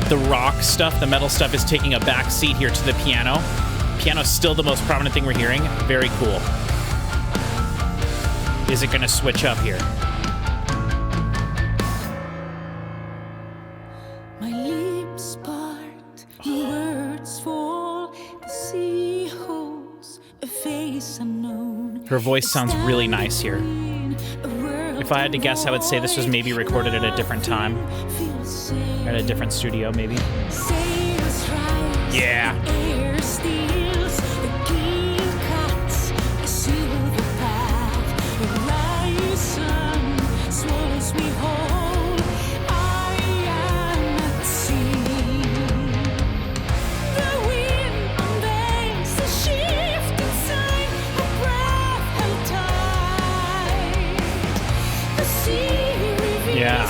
The rock stuff, the metal stuff is taking a back seat here to the piano. Piano's still the most prominent thing we're hearing. Very cool. Is it going to switch up here? My lips part, words fall, the sea holds a face unknown. Her voice sounds really nice here. If I had to guess, I would say this was maybe recorded at a different time. At a different studio, maybe. Yeah. Yeah.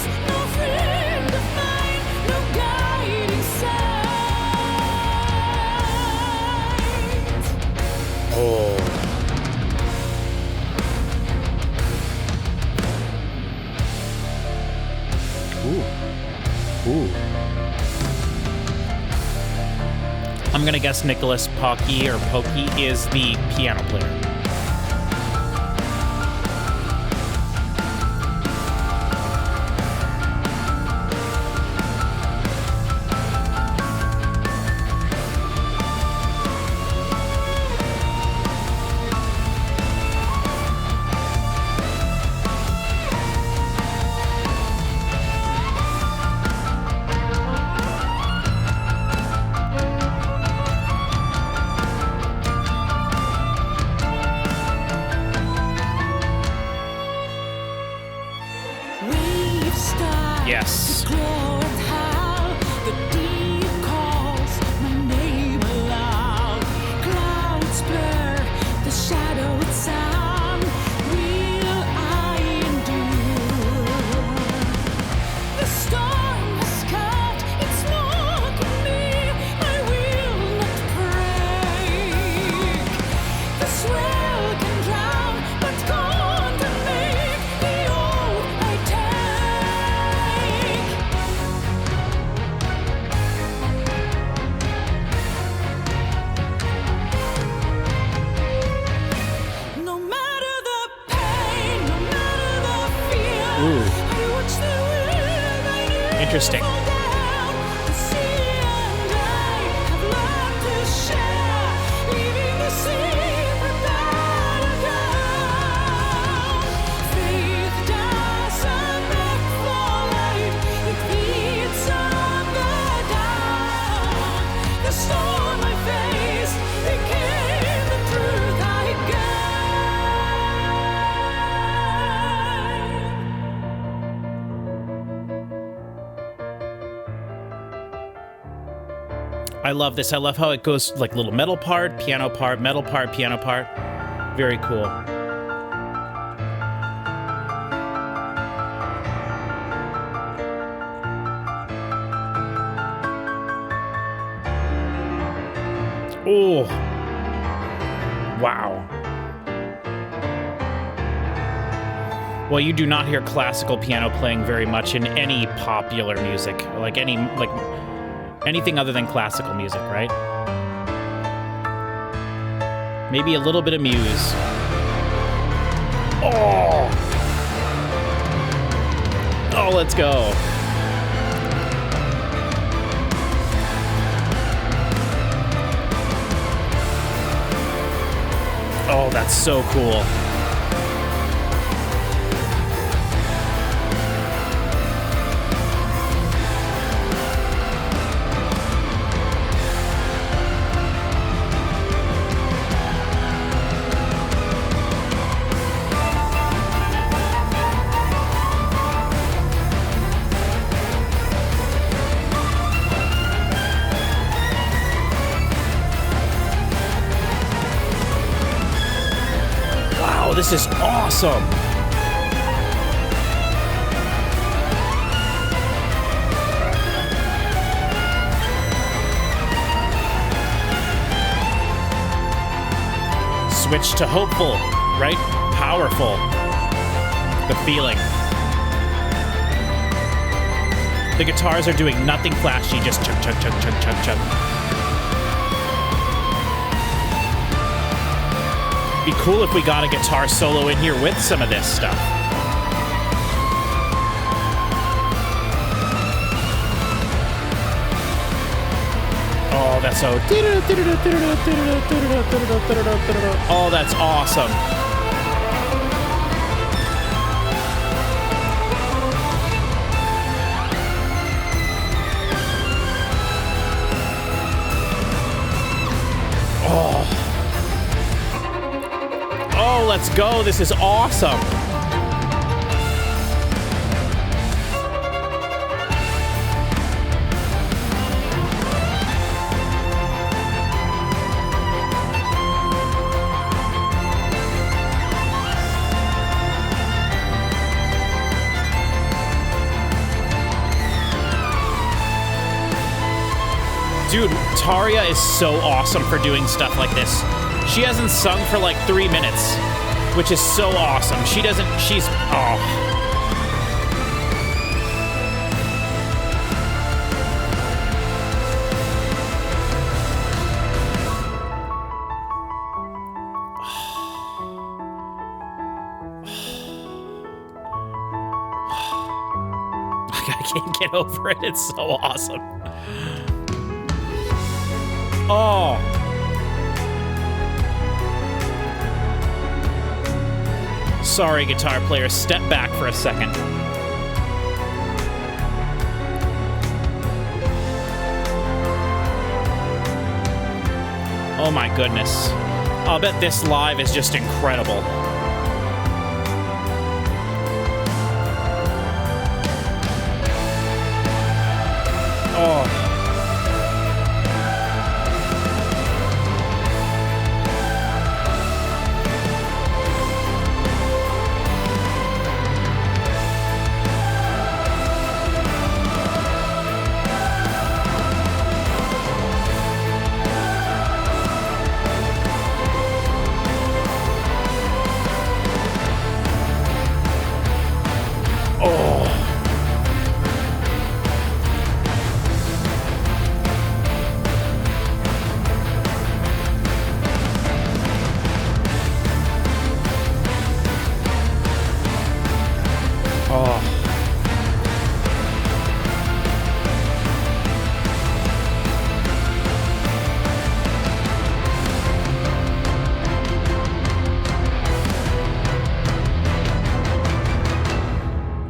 Oh. Ooh. I'm gonna guess Nicholas Pocky or Pokey is the piano player. Yes. Glow and howl, the deep calls my name aloud. Clouds blur, the shadowed sound. Will I endure? The storm has come, it's knocking me. I will not break. The swell can drown, but can't make the old I take. No matter the pain, no matter the fear, Ooh. I watch the wind I knew Interesting. fall down. The sea and I have learned to share, leaving the secret battleground. Faith doesn't beg for life, it beats on the down. The storm I faced became the truth I gained. I love this. I love how it goes like little metal part, piano part, metal part, piano part. Very cool. Oh. Wow. Well, you do not hear classical piano playing very much in any popular music, like anything other than classical music, right? Maybe a little bit of Muse. Oh! Oh, let's go. Oh, that's so cool. Wow, this is awesome. Switch to hopeful, right? Powerful. The feeling. The guitars are doing nothing flashy, just chug, chug, chug, chug, chug, chug. Be cool if we got a guitar solo in here with some of this stuff. Oh, that's so... Oh, that's awesome. Oh, let's go. This is awesome. Dude, Tarja is so awesome for doing stuff like this. She hasn't sung for like 3 minutes, which is so awesome. She's, oh. I can't get over it. It's so awesome. Oh. Sorry, guitar player. Step back for a second. Oh my goodness. I'll bet this live is just incredible. Oh.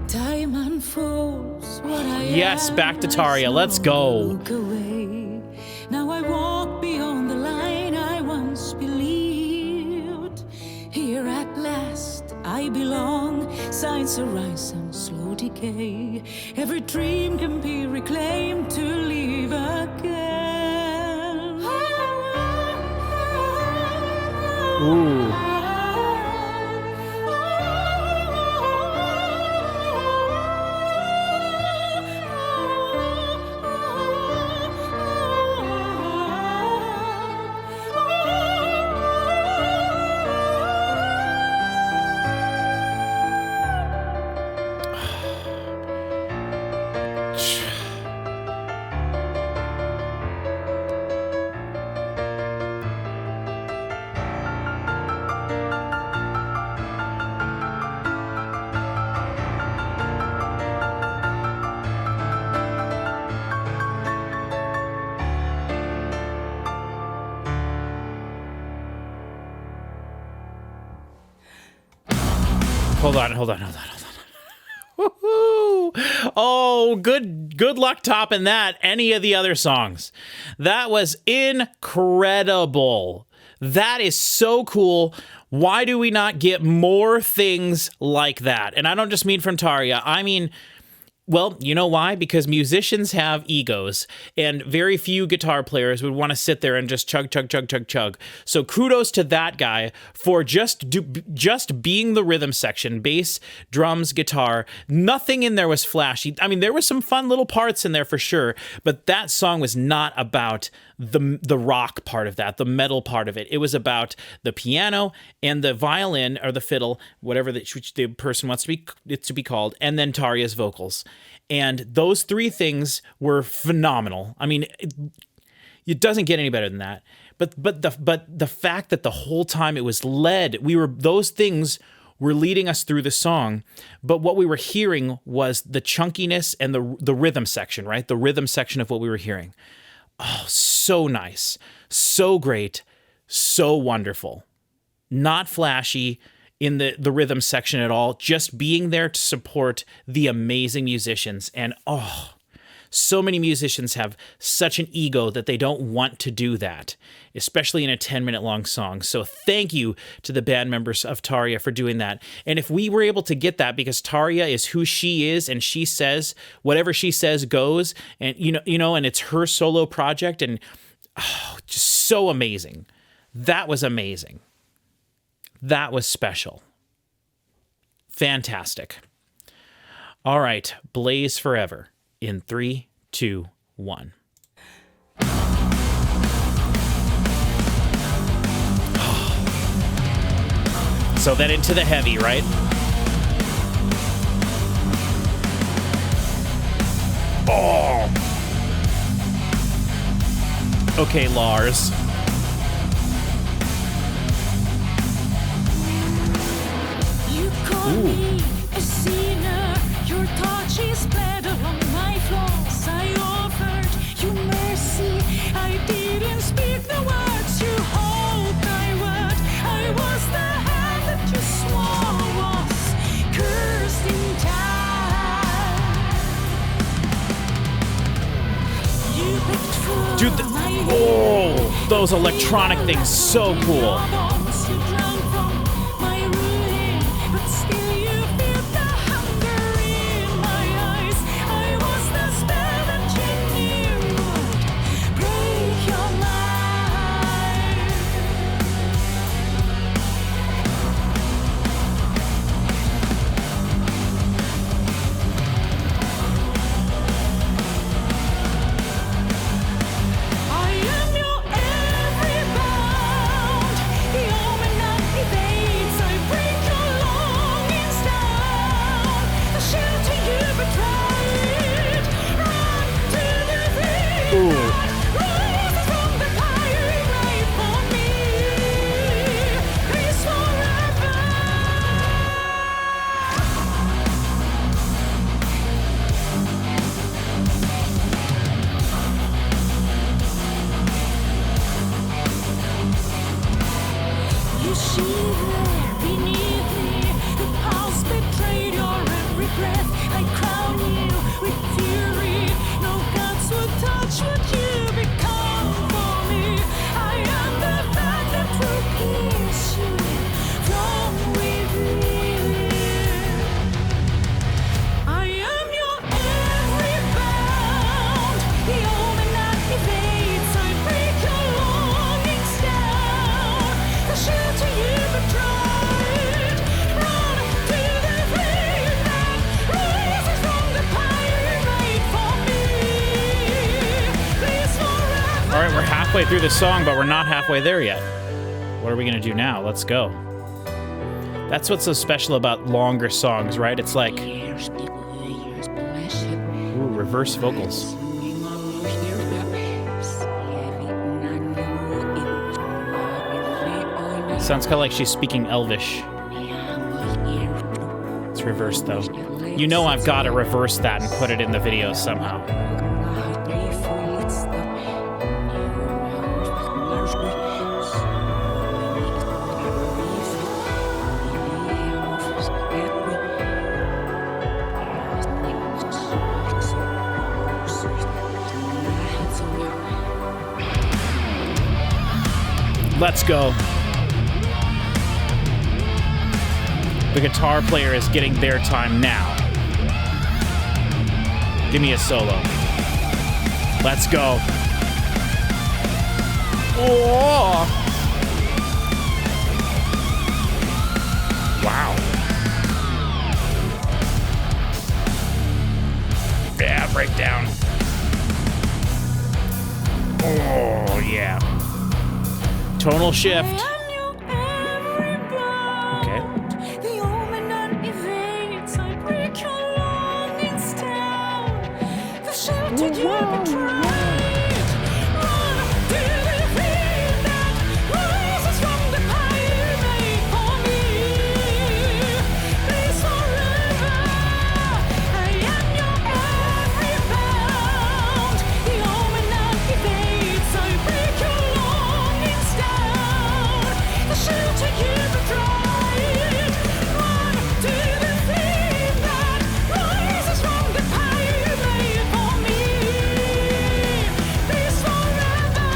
Time unfolds what I Yes, am, back to I Tarja. Let's go. look away. Now I walk beyond the line I once believed. Here at last I belong. Signs arise and slow decay. Every dream can be reclaimed to live again. Ooh. Hold on. Woohoo! Oh, good luck topping that. Any of the other songs. That was incredible. That is so cool. Why do we not get more things like that? And I don't just mean from Tarja. I mean, well, you know why? Because musicians have egos, and very few guitar players would want to sit there and just chug, chug, chug, chug, chug. So kudos to that guy for just being the rhythm section, bass, drums, guitar. Nothing in there was flashy. I mean, there was some fun little parts in there for sure, but that song was not about the rock part of that, the metal part of it. It was about the piano and the violin or the fiddle, whatever the person wants it to be called, and then Tarja's vocals. And those three things were phenomenal. I mean, it doesn't get any better than that. But the fact that the whole time it was those things were leading us through the song, but what we were hearing was the chunkiness and the rhythm section, right? The rhythm section of what we were hearing. Oh, so nice, so great, so wonderful. Not flashy in the rhythm section at all, just being there to support the amazing musicians. And so many musicians have such an ego that they don't want to do that, especially in a 10-minute long song. So thank you to the band members of Tarja for doing that. And if we were able to get that, because Tarja is who she is, and she says whatever she says goes, and you know, and it's her solo project, and just so amazing. That was amazing. That was special. Fantastic. All right, Blaze Forever. In 3, 2, 1. So then into the heavy, right? Oh. Okay, Lars. You call me a sinner. Your touch is bled along my flaws. I offered you mercy. I didn't speak the words you hoped I would. I was the hand that you swore was cursed in time. You picked from Dude, those electronic things, so cool. there beneath me. The past betrayed your every breath. I crown you with fury. No gods would touch what you become for me. I am the fact that will pierce you from within. I am your every bound. The omen that evades. I break your longings down. The shelter you betrayed. Run to the flame that rises from the pyre you made for me. Please forever. All right, we're halfway through the song, but we're not halfway there yet. What are we gonna do now? Let's go. That's what's so special about longer songs, right? It's like, ooh, reverse vocals. Sounds kind of like she's speaking Elvish. It's reversed though. You know I've got to reverse that and put it in the video somehow. Let's go. The guitar player is getting their time now. Give me a solo. Let's go. Oh! Wow. Yeah, breakdown. Oh, yeah. Tonal shift. I am your every bound. Okay. The omen that evades. I break your longings down. The shelter you betrayed. Run to the flame that rises from the pyre you made for me. Please forever. I am your every bound. The omen that evades. I break your longings down. The shelter you betrayed. Run to the flame that rises from the pyre you made for me. Please forever.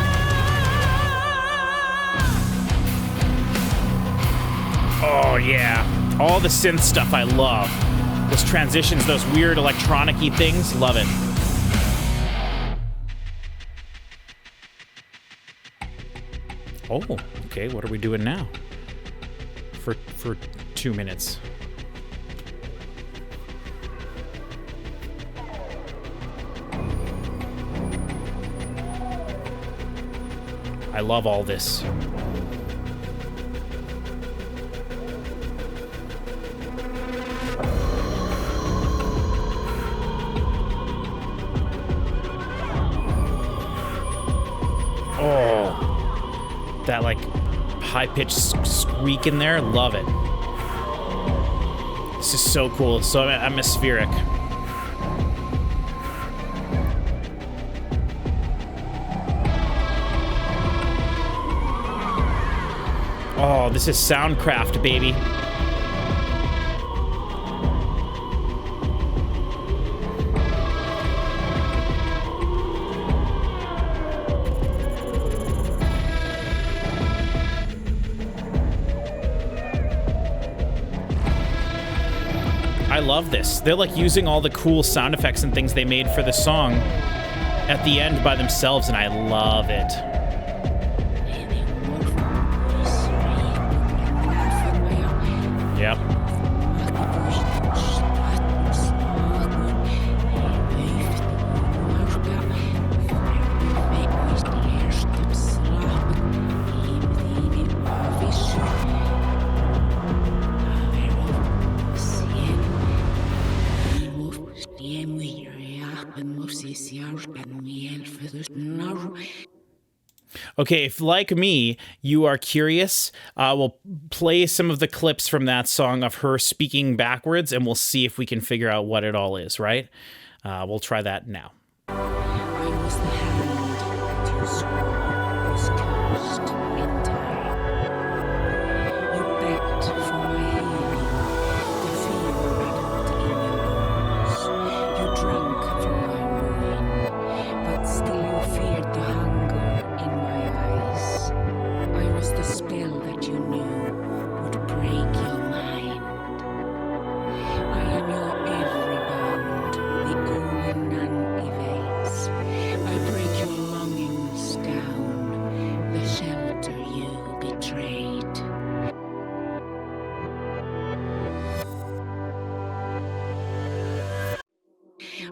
Oh, yeah. All the synth stuff I love. Those transitions, those weird electronic-y things, love it. Oh, okay, what are we doing now? For 2 minutes. I love all this. Oh, that like high-pitched squeak in there, love it. This is so cool, so atmospheric. Oh, this is Soundcraft, baby. I love this. They're like using all the cool sound effects and things they made for the song at the end by themselves, and I love it. Yep. Okay, if like me, you are curious, we'll play some of the clips from that song of her speaking backwards, and we'll see if we can figure out what it all is, right? We'll try that now. I was the hand that your soul was cursed in time. You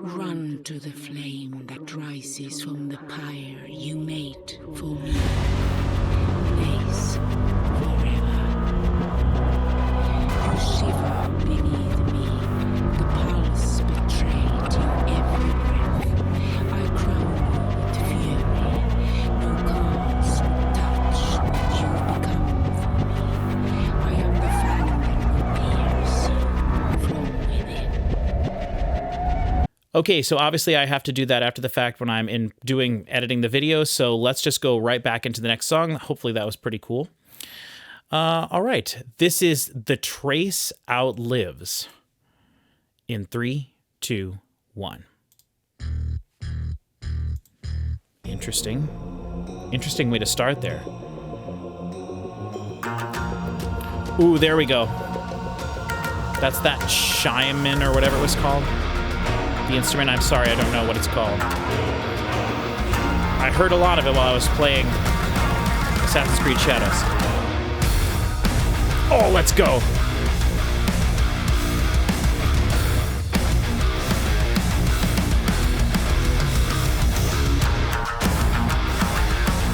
Run to the flame that rises from the pyre you made for me. Blaze forever. You shiver beneath me. The pulse betrayed your every breath. I crown you with fury. No cards would touch what you've become for me. I am the fang that will pierce you from within. Okay, so obviously I have to do that after the fact when I'm editing the video, so let's just go right back into the next song. Hopefully that was pretty cool. All right, this is The Trace Outlives. In 3, 2, 1. Interesting way to start there. Ooh, there we go. That's that Shaiman or whatever it was called. The instrument, I'm sorry, I don't know what it's called. I heard a lot of it while I was playing Assassin's Creed Shadows. Oh, let's go.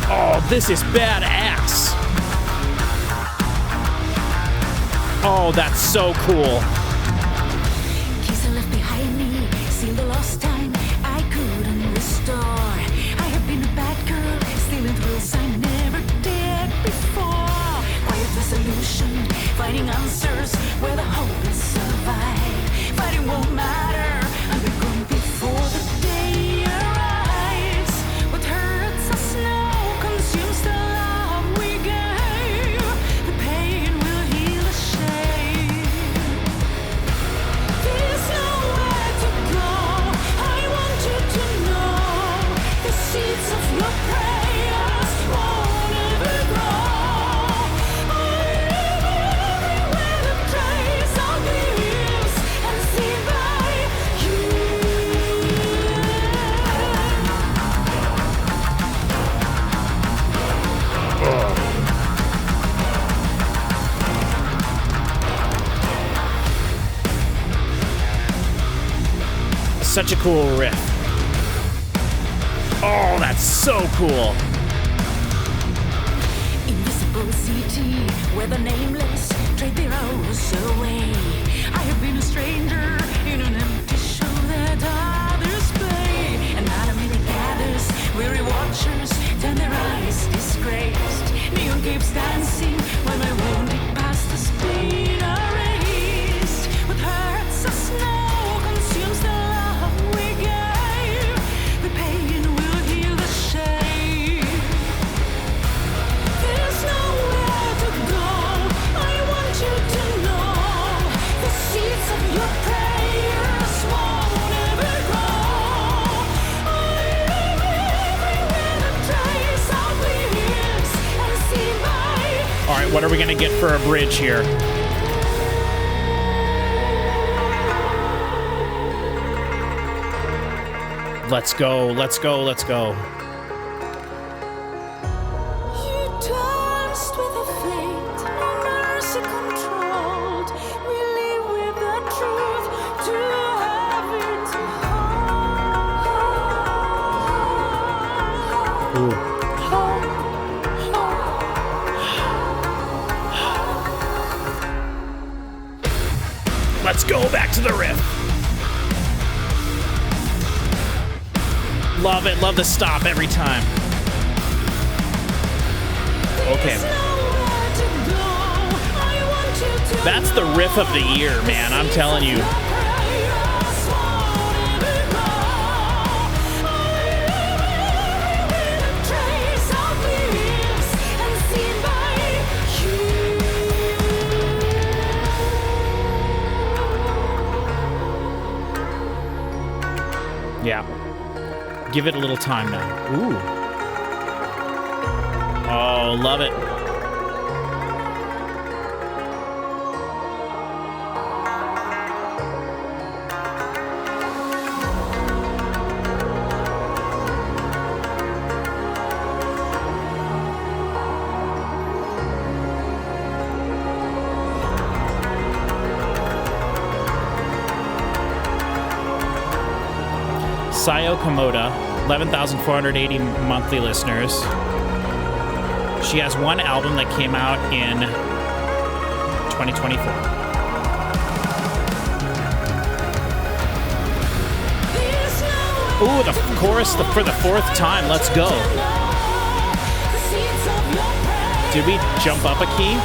Oh, this is badass. Oh, that's so cool. Keys I left behind me, still the lost time I couldn't restore. I have been a bad girl, stealing thrills I never did before. Quiet resolution, finding answers where the hope is survive. Fighting won't matter, I'll be gone before the day arrives. What hurts us now consumes the love we gave. The pain will heal the shame. There's nowhere to go. I want you to know the seeds of your prayers won't ever grow. I live everywhere the trace of leaves and seen by you. Such a cool riff. Oh, that's so cool. Invisible city where the nameless trade their hours away. I have been a stranger in an empty show that others play. And not a minute gathers, weary watchers turn their eyes disgraced. Neon keeps dancing when my wounded past the speed erased. What hurts us now consumes the love we gave. The pain will heal the shame. There's nowhere to go. I want you to know the seeds of your prayers won't ever grow. I live everywhere the trace of leaves and seen by. All right, what are we going to get for a bridge here? Let's go, let's go, let's go. You danced with a fate, no mercy controlled. We live with the truth to have it Ooh. Let's go back to the riff. Love it, love the stop every time. Okay. That's the riff of the year, man, I'm telling you. Yeah. Give it a little time now. Ooh. Oh, love it. Sayo Komoda, 11,480 monthly listeners. She has one album that came out in 2024. Ooh, the chorus for the fourth time. Let's go. Did we jump up a key?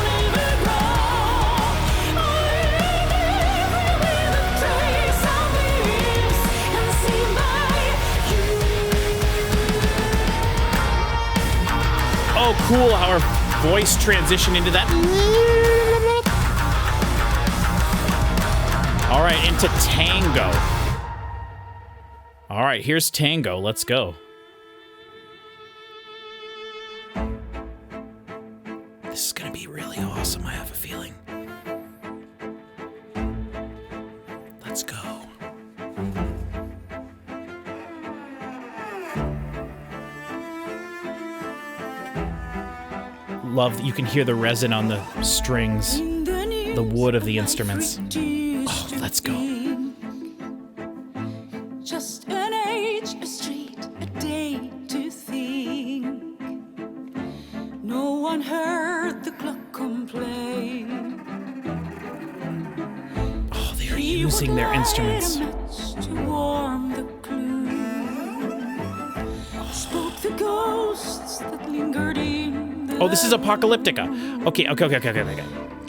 Oh, cool how her voice transitioned into that. All right, into Tango. All right, here's Tango. Let's go. This is going to be really awesome, I have a feeling. Let's go. Love that you can hear the resin on the strings, the wood of the instruments. Oh, let's go. Just an age, a street, a day to think. No one heard the clock complain. Oh, they're using their instruments. To warm the gloom. Spoke the ghosts that lingered in. Oh, this is Apocalyptica. Okay.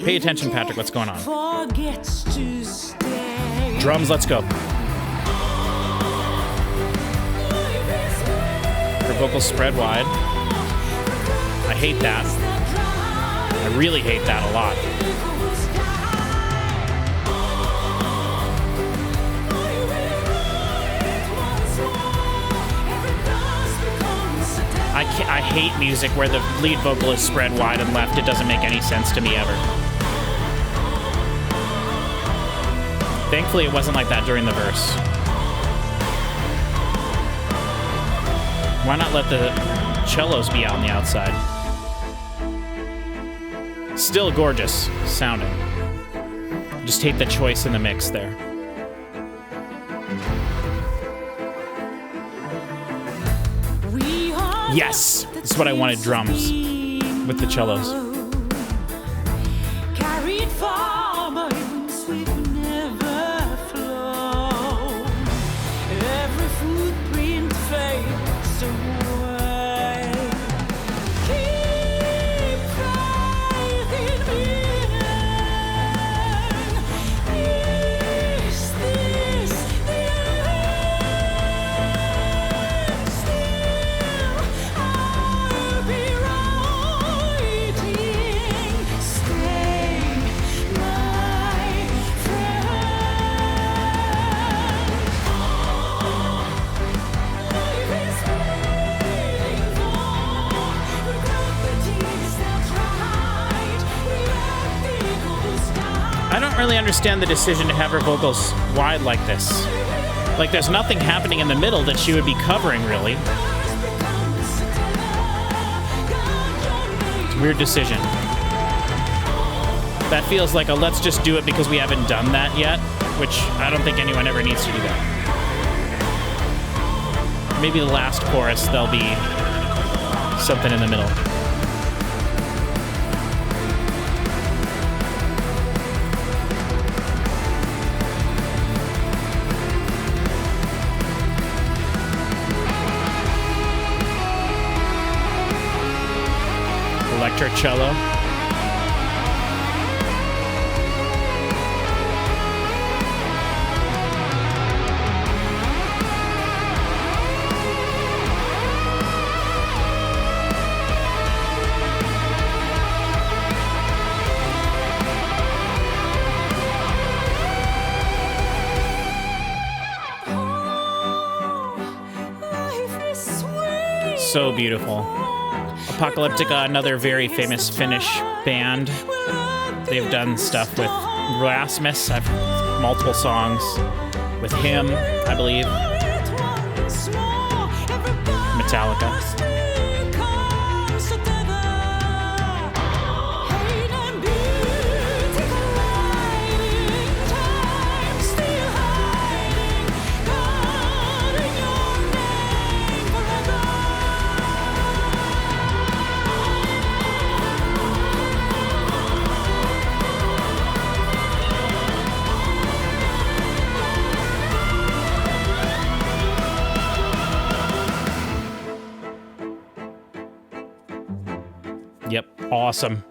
Pay attention, Patrick. What's going on? Forgets to stay. Drums, let's go. Her vocals spread wide. I hate that. I really hate that a lot. I hate music where the lead vocal is spread wide and left. It doesn't make any sense to me ever. Thankfully, it wasn't like that during the verse. Why not let the cellos be out on the outside? Still gorgeous sounding. Just hate the choice in the mix there. Yes! This is what I wanted, drums with the cellos. Carried far by winds we've never flown. Every footprint fades away. Keep fighting me. Is this the end? Still, I'll be writing. Stay, my friend. Life is waiting for the properties that right. Reacting on the sky. I don't really understand the decision to have her vocals wide like this. Like, there's nothing happening in the middle that she would be covering, really. It's a weird decision. That feels like a let's just do it because we haven't done that yet, which I don't think anyone ever needs to do that. Maybe the last chorus, there'll be something in the middle. Electric cello. Life is sweet. So beautiful. Apocalyptica, another very famous Finnish band. They've done stuff with Rasmus. I've multiple songs with him, I believe. Metallica. awesome.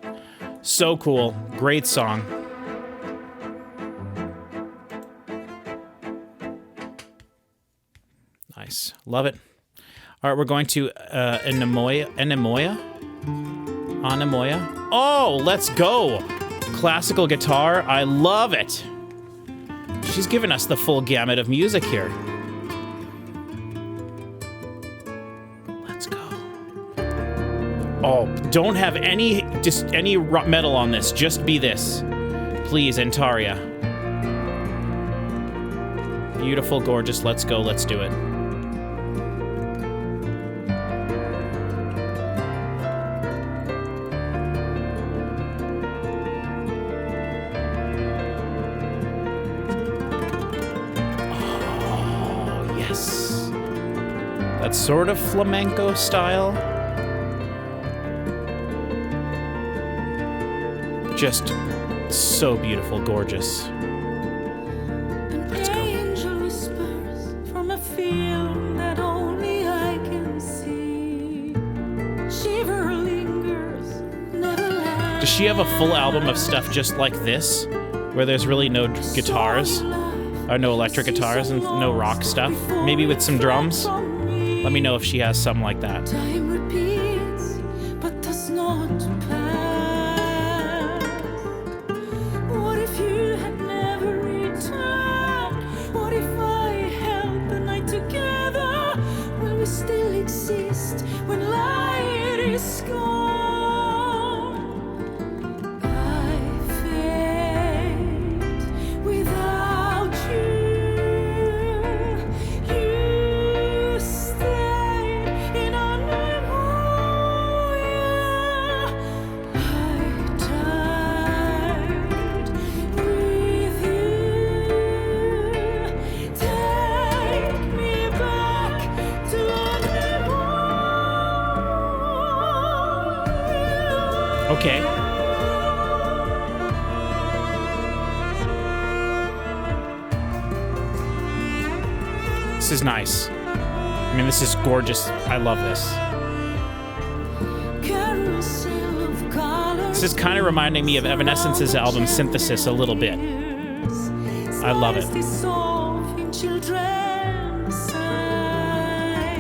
So cool. Great song. Nice. Love it. All right, we're going to Anemoia. Oh, let's go. Classical guitar. I love it. She's given us the full gamut of music here. Let's go. Oh, don't have any metal on this. Just be this. Please, and Tarja. Beautiful, gorgeous. Let's go. Let's do it. That sort of flamenco style. Just so beautiful, gorgeous. Let's go. Angel whispers from a field that only I can see. Shiver lingers, never lasts. Does she have a full album of stuff just like this, where there's really no guitars, or no electric guitars, and no rock stuff? Maybe with some drums? Let me know if she has some like that. Time repeats, but does not pass. What if you had never returned? What if I held the night together? Will we still exist when light is gone? I fade without you. You stay in Anemoia. I died with you. Take me back to Anemoia. Okay. This is nice. I mean, this is gorgeous. I love this. Carousel of colors. This is kind of reminding me of Evanescence's album Synthesis a little bit. I love it. Dissolve in children's eyes.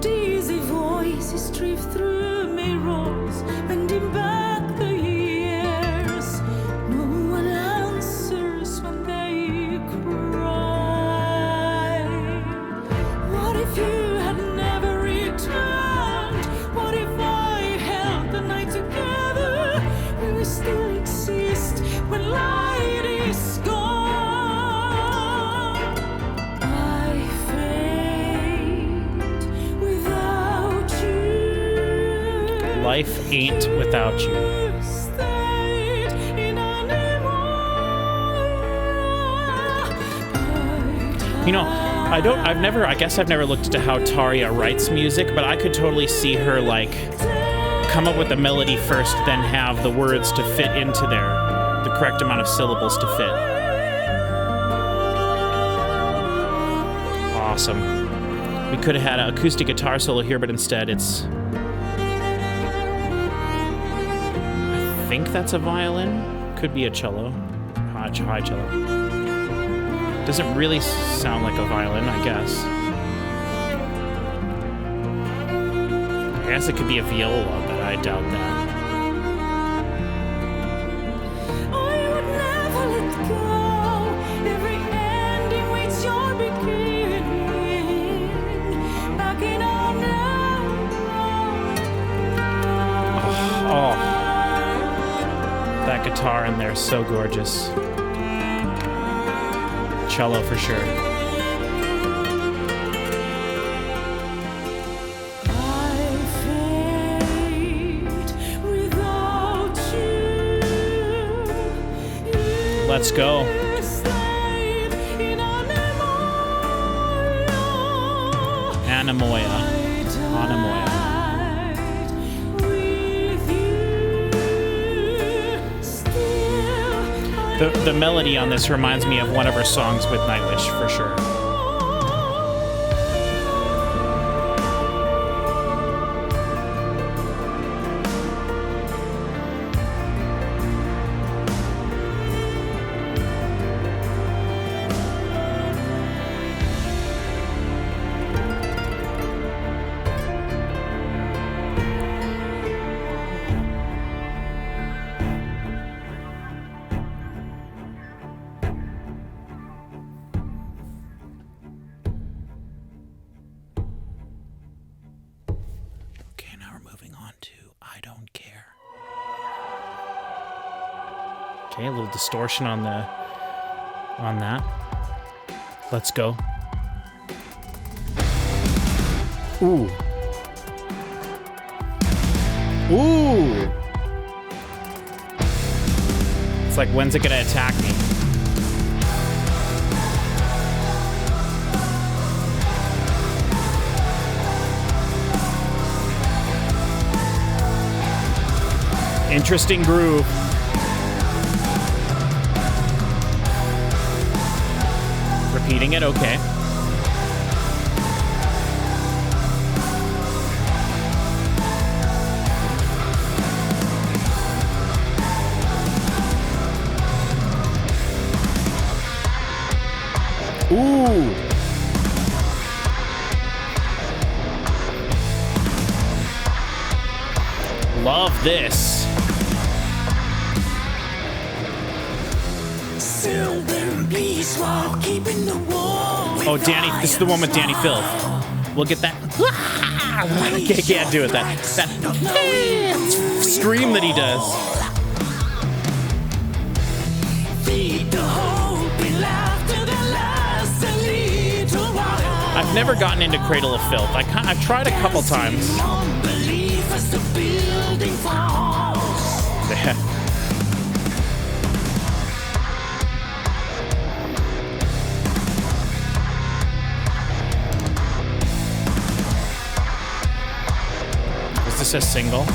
Dizzy voices drift through mirrors, bending back the years. No one answers when they cry. What if you had never returned? What if I held the night together? Will we still exist when light is gone? I fade without you. Life ain't without you. You stayed in Anemoia. You know, I guess I've never looked into how Tarja writes music, but I could totally see her, like, come up with the melody first, then have the words to fit into there, the correct amount of syllables to fit. Awesome. We could have had an acoustic guitar solo here, but instead it's... I think that's a violin. Could be a cello. High cello. Doesn't really sound like a violin, I guess. I guess it could be a viola, but I doubt that. I would never let go. Every ending waits your beginning. Back in Anemoia. Oh, that guitar in there is so gorgeous. Cello for sure. I fade without you. Let's go. You stayed in Anemoia. Anemoia. Anemoia. The melody on this reminds me of one of her songs with Nightwish, for sure. Okay, a little distortion on that. Let's go. Ooh. Ooh. It's like, when's it gonna attack me? Interesting groove. Repeating it, okay. Ooh. Love this. Oh, Danny, this is the one with Danny Filth. We'll get that. Can't do it. That scream that he does. I've never gotten into Cradle of Filth. I've tried a couple times. Yeah. Is this a single?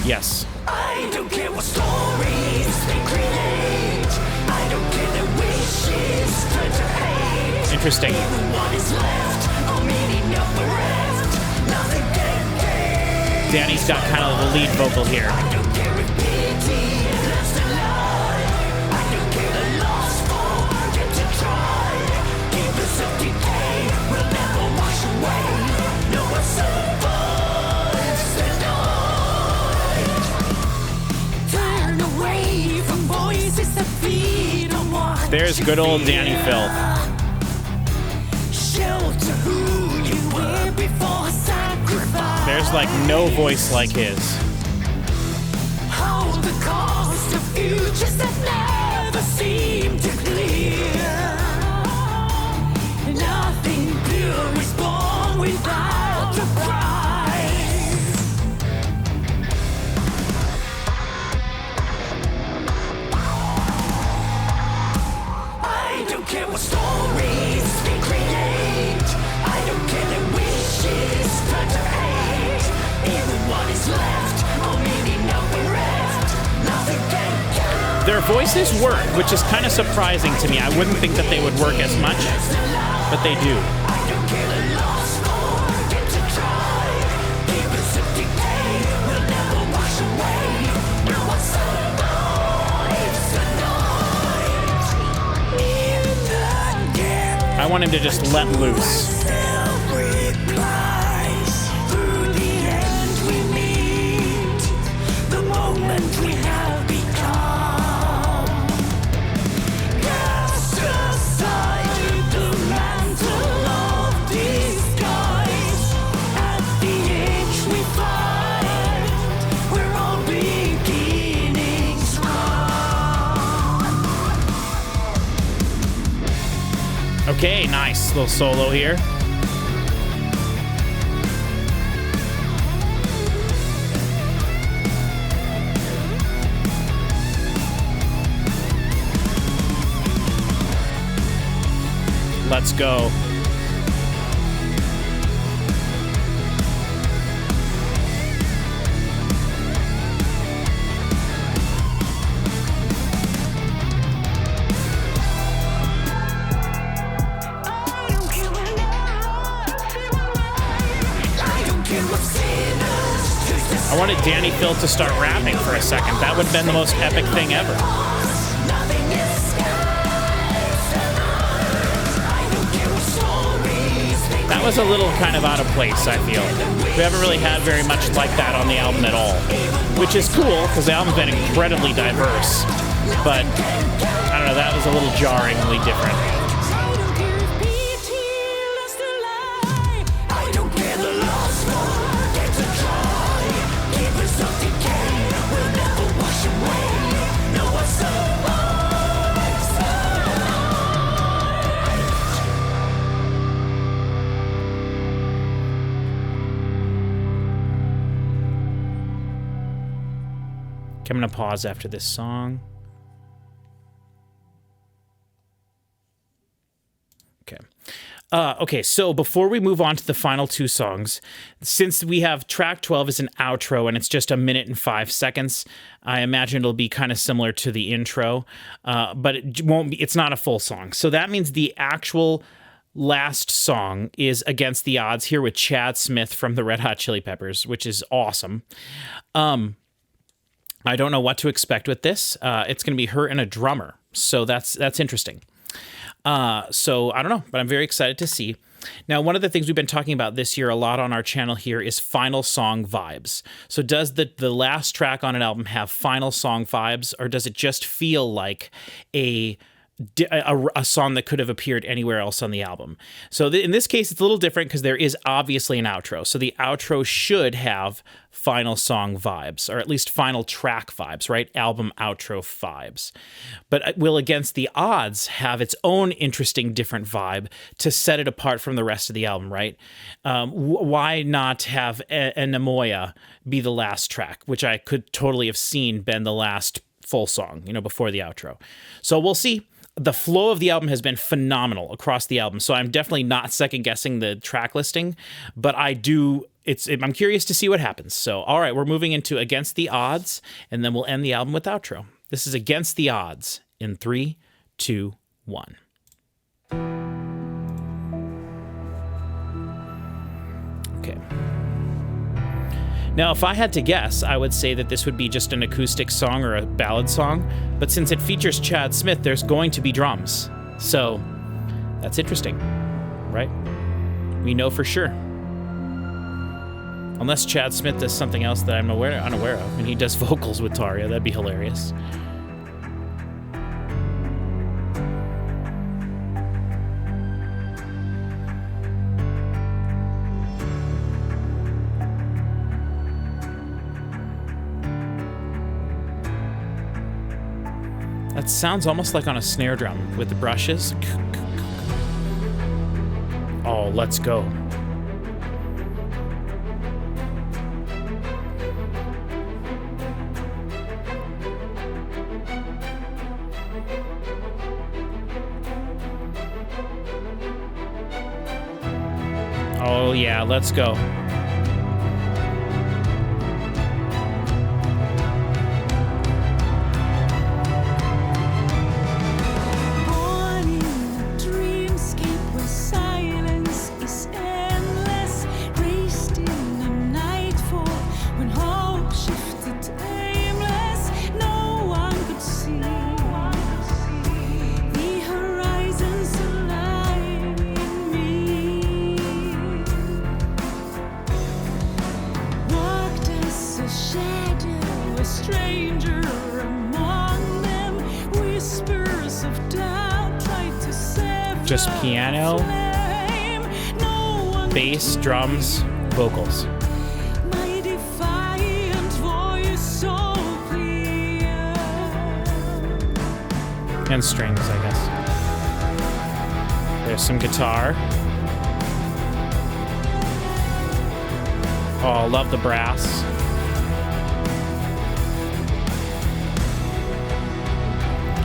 Yes. I don't care what stories they create. I don't care their wishes turn to hate. Interesting. What is left? How many not bereft? Nothing can gain. Danny's got kind of the lead vocal here. I don't care if pity lives to lie. I don't care the lost forget to try. Keepers of decay will never wash away. No one survives the night. Turn away from voices that feed on what There's good old Danny Filth. Shelter who you were before sacrifice. There's like no voice like his. Hold the cost of futures that never seem to clear. Nothing pure is born without a price. I don't care what stories they create. I don't care their wishes turn to hate. Even what is left, how many not bereft. Nothing can count. Their voices work, which is kind of surprising to me. I wouldn't think that they would work as much, but they do. I don't care the lost forget to try. Keepers of decay will never wash away. No one survives the night. In the depth I want him to just let loose. self-replies. Through the end we meet. The moment we have become. Cast aside the mantle of disguise. At the edge we find we're all beginnings from. Okay, nice little solo here. Let's go. I don't care what sinners choose to I wanted Danny Filth to start rapping for a second. That would have been the most epic thing ever. nothing escapes the night. I don't care what stories they That was a little kind of out of place, I feel. We haven't really had very much like that on the album at all, which is cool because the album's been incredibly diverse. But I don't know, that was a little jarringly different. I don't care if pity lives to lie. I don't care the lost forget to try. Keepers of decay will never wash away. No one Okay, I'm going to pause after this song. Okay. Okay, so before we move on to the final two songs, since we have track 12 as an outro and it's just 1 minute and 5 seconds, I imagine it'll be kind of similar to the intro, but it won't be. It's not a full song. So that means the actual last song is Against the Odds here with Chad Smith from the Red Hot Chili Peppers, which is awesome. I don't know what to expect with this. It's going to be her and a drummer, so that's interesting. So I don't know, but I'm very excited to see. Now, one of the things we've been talking about this year a lot on our channel here is final song vibes. So does the last track on an album have final song vibes, or does it just feel like a song that could have appeared anywhere else on the album? So in this case, it's a little different because there is obviously an outro. So the outro should have final song vibes, or at least final track vibes, right? Album outro vibes. But will Against the Odds have its own interesting different vibe to set it apart from the rest of the album, right? Why not have Anemoia be the last track, which I could totally have seen been the last full song, before the outro. So we'll see. The flow of the album has been phenomenal across the album, so I'm definitely not second-guessing the track listing, but I'm curious to see what happens. So, all right, we're moving into Against the Odds, and then we'll end the album with outro. This is Against the Odds in 3, 2, 1. Okay. Now, if I had to guess, I would say that this would be just an acoustic song or a ballad song, but since it features Chad Smith, there's going to be drums. So, that's interesting, right? We know for sure. Unless Chad Smith does something else that I'm unaware of, and he does vocals with Tarja, that'd be hilarious. That sounds almost like on a snare drum with the brushes. Oh, let's go. Oh yeah, let's go. Just piano, bass, drums, vocals. And strings, I guess. There's some guitar. Oh, love the brass.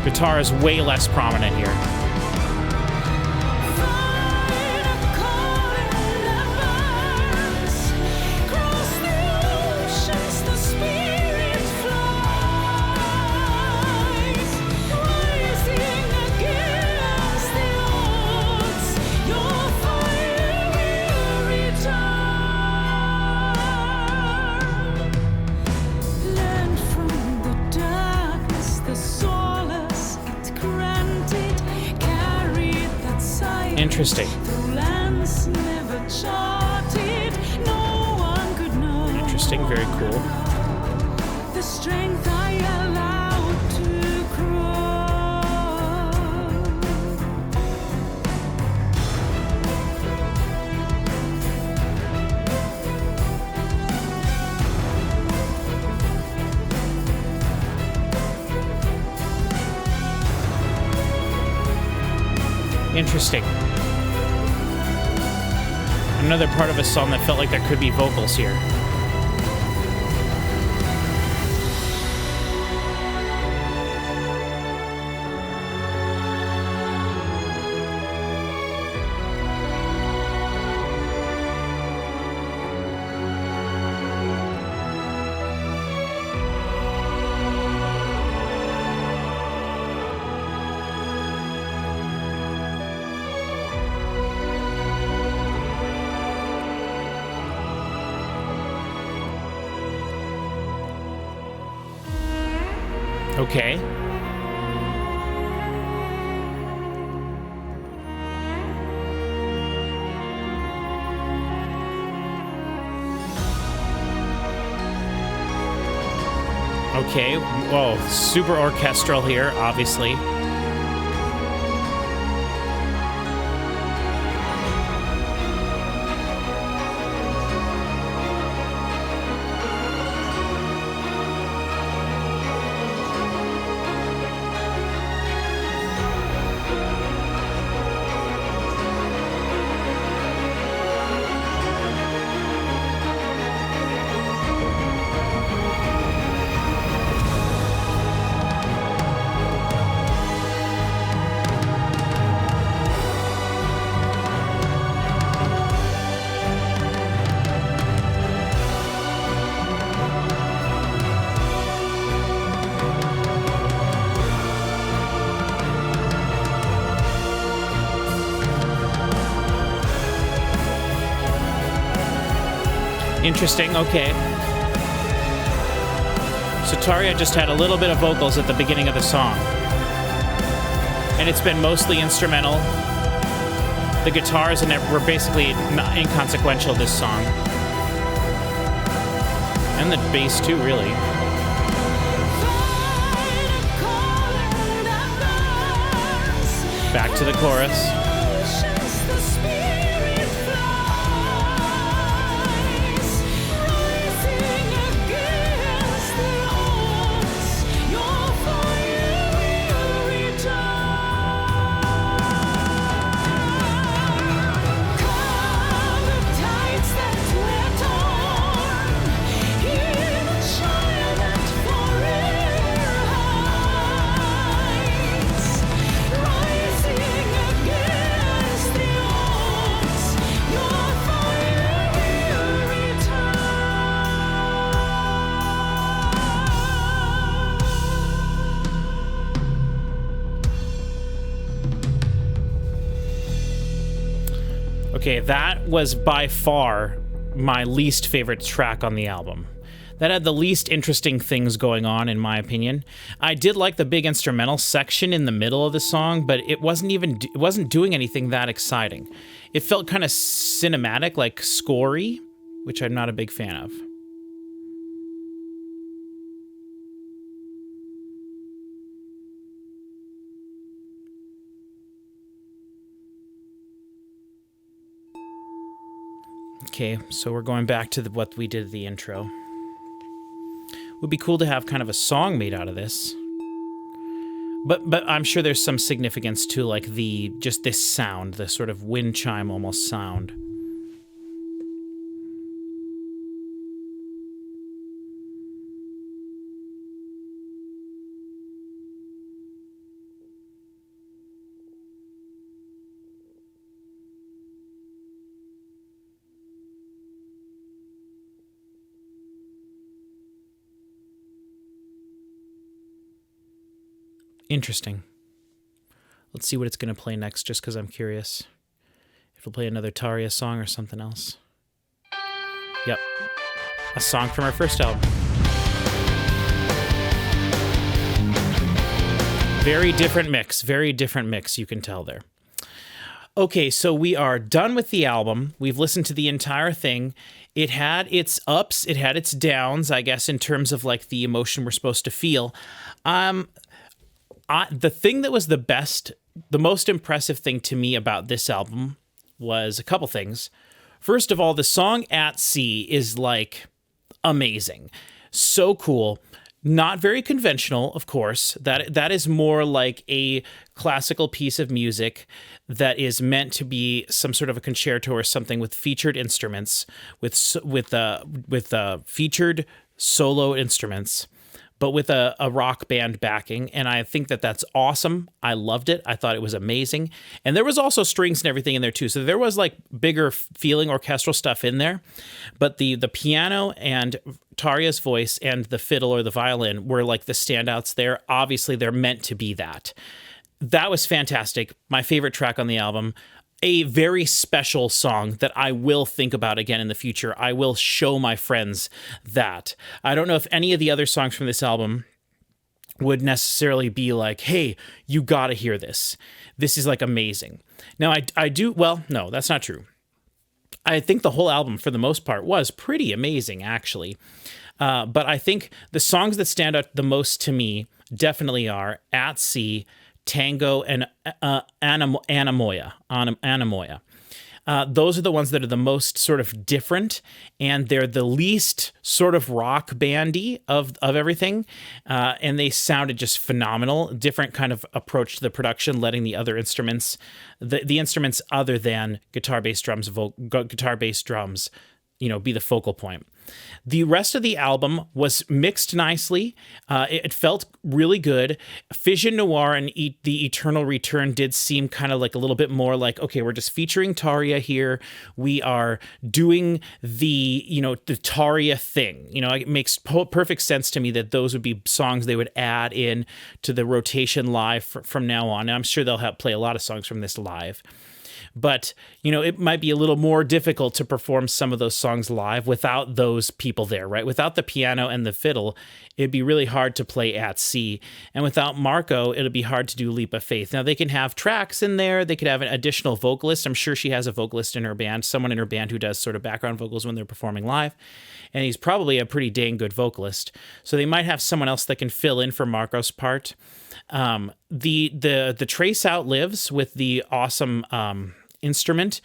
Guitar is way less prominent here. Interesting. Interesting, very cool. The strength I allowed to grow. Interesting. Another part of a song that felt like there could be vocals here. Okay. Okay, whoa, super orchestral here, obviously. Interesting, okay. So Tarja just had a little bit of vocals at the beginning of the song. And it's been mostly instrumental. The guitars and were basically not inconsequential this song. And the bass too, really. Back to the chorus. Okay, that was by far my least favorite track on the album. That had the least interesting things going on, in my opinion. I did like the big instrumental section in the middle of the song, but it wasn't doing anything that exciting. It felt kind of cinematic, like scorey, which I'm not a big fan of. Okay, so we're going back to what we did at the intro. Would be cool to have kind of a song made out of this. But I'm sure there's some significance to like just this sound, the sort of wind chime almost sound. Interesting. Let's see what it's going to play next, just because I'm curious. If it'll play another Tarja song or something else. Yep. A song from our first album. Very different mix, you can tell there. Okay, so we are done with the album. We've listened to the entire thing. It had its ups, it had its downs, I guess, in terms of like the emotion we're supposed to feel. The thing that was the most impressive thing to me about this album was a couple things. First of all, the song At Sea is like amazing. So cool. Not very conventional, of course. That is more like a classical piece of music that is meant to be some sort of a concerto or something with featured instruments, with featured solo instruments, but with a rock band backing. And I think that's awesome. I loved it. I thought it was amazing. And there was also strings and everything in there too. So there was like bigger feeling orchestral stuff in there. But the piano and Tarja's voice and the fiddle or the violin were like the standouts there. Obviously, they're meant to be that. That was fantastic. My favorite track on the album. A very special song that I will think about again in the future. I will show my friends that. I don't know if any of the other songs from this album would necessarily be like, hey, you got to hear this. This is like amazing. Now, I do, well, no, that's not true. I think the whole album, for the most part, was pretty amazing, actually. But I think the songs that stand out the most to me definitely are At Sea, Tango, and Anemoia. Anemoia. Those are the ones that are the most sort of different, and they're the least sort of rock bandy of everything. And they sounded just phenomenal. Different kind of approach to the production, letting the other instruments, the instruments other than guitar, bass, drums, be the focal point. The rest of the album was mixed nicely. It felt really good. Frisson Noir and The Eternal Return did seem kind of like a little bit more like, okay, we're just featuring Tarja here. We are doing the Tarja thing. It makes perfect sense to me that those would be songs they would add in to the rotation live from now on. And I'm sure they'll play a lot of songs from this live. But, it might be a little more difficult to perform some of those songs live without those people there, right? Without the piano and the fiddle, it'd be really hard to play At Sea. And without Marco, it'll be hard to do Leap of Faith. Now, they can have tracks in there. They could have an additional vocalist. I'm sure she has a vocalist in her band, someone in her band who does sort of background vocals when they're performing live. And he's probably a pretty dang good vocalist. So they might have someone else that can fill in for Marco's part. The Trace Outlives with the awesome instrument,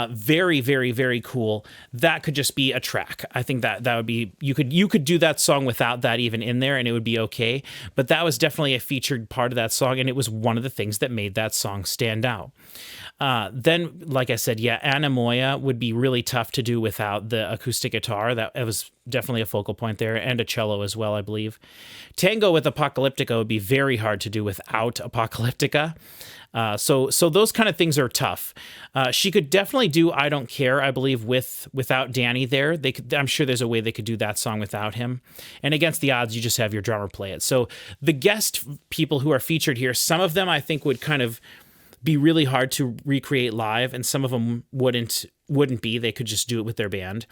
very, very, very cool. That could just be a track. I think that would be, you could do that song without that even in there and it would be okay. But that was definitely a featured part of that song, and it was one of the things that made that song stand out. Then, like I said, Anemoia would be really tough to do without the acoustic guitar. It was definitely a focal point there, and a cello as well, I believe. Tango with Apocalyptica would be very hard to do without Apocalyptica. So those kind of things are tough. She could definitely do I Don't Care, I believe, without Danny there. I'm sure there's a way they could do that song without him. And against the odds, you just have your drummer play it. So the guest people who are featured here, some of them I think would kind of be really hard to recreate live, and some of them wouldn't be. They could just do it with their band.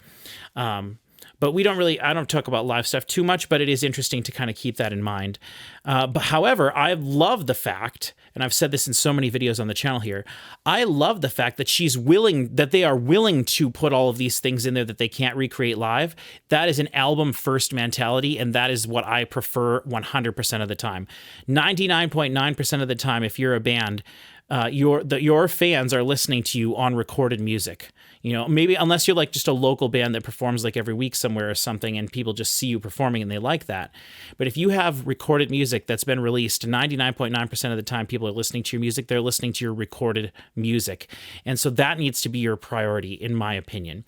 But I don't talk about live stuff too much, but it is interesting to kind of keep that in mind. But however, I love the fact, and I've said this in so many videos on the channel here, I love the fact that they are willing to put all of these things in there that they can't recreate live. That is an album first mentality, and that is what I prefer 100% of the time. 99.9% of the time, if you're a band, your fans are listening to you on recorded music. Maybe unless you're like just a local band that performs like every week somewhere or something, and people just see you performing and they like that. But if you have recorded music that's been released, 99.9% of the time people are listening to your music, they're listening to your recorded music. And so that needs to be your priority, in my opinion.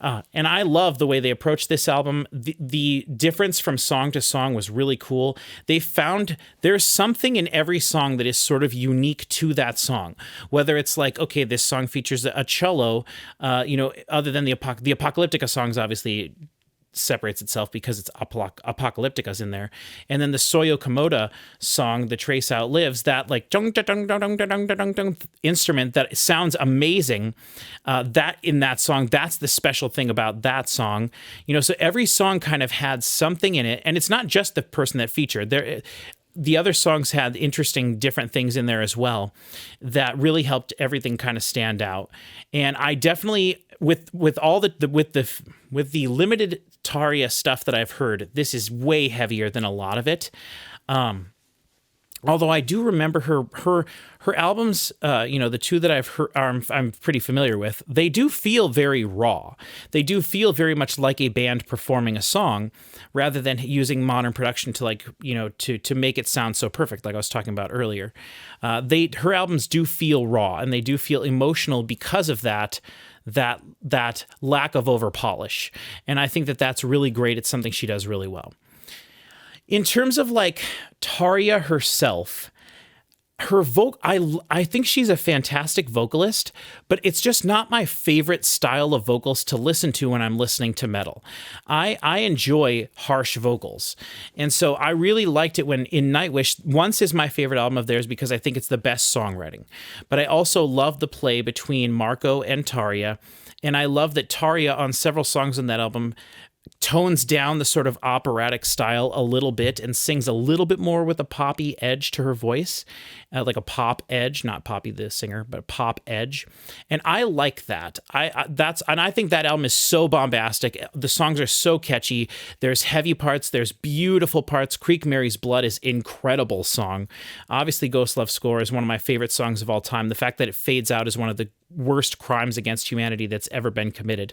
And I love the way they approached this album. The difference from song to song was really cool. They found there's something in every song that is sort of unique to that song. Whether it's like, okay, this song features a cello, other than the Apocalyptica songs, obviously separates itself because it's Apocalyptica's in there. And then the Soyo Komoda song, The Trace Outlives, that like dung, dung, dung, dung, dung, dung, dung, instrument that sounds amazing. That in that song, that's the special thing about that song. So every song kind of had something in it, and it's not just the person that featured there. The other songs had interesting different things in there as well that really helped everything kind of stand out. And I definitely, with the limited Tarja stuff that I've heard, this is way heavier than a lot of it. Although I do remember her albums, the two that I've heard, I'm pretty familiar with, they do feel very raw. They do feel very much like a band performing a song, rather than using modern production to make it sound so perfect, like I was talking about earlier. Her albums do feel raw, and they do feel emotional because of that lack of over polish. And I think that that's really great. It's something she does really well. In terms of like Tarja herself, I think she's a fantastic vocalist, but it's just not my favorite style of vocals to listen to when I'm listening to metal. I enjoy harsh vocals. And so I really liked it when in Nightwish, Once is my favorite album of theirs because I think it's the best songwriting. But I also love the play between Marco and Tarja. And I love that Tarja on several songs on that album tones down the sort of operatic style a little bit and sings a little bit more with a poppy edge to her voice, like a pop edge, not Poppy the singer, but a pop edge. And I like that. I think that album is so bombastic. The songs are so catchy. There's heavy parts. There's beautiful parts. Creek Mary's Blood is incredible song. Obviously, Ghost Love Score is one of my favorite songs of all time. The fact that it fades out is one of the worst crimes against humanity that's ever been committed.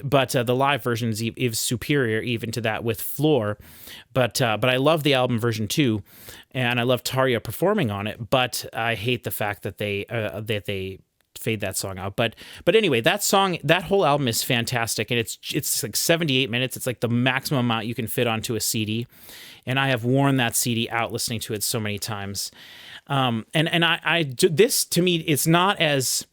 But the live version is superior even to that with Floor. But I love the album version too, and I love Tarja performing on it. But I hate the fact that they fade that song out. But anyway, that whole album is fantastic, and it's like 78 minutes. It's like the maximum amount you can fit onto a CD, and I have worn that CD out listening to it so many times. This to me, it's not as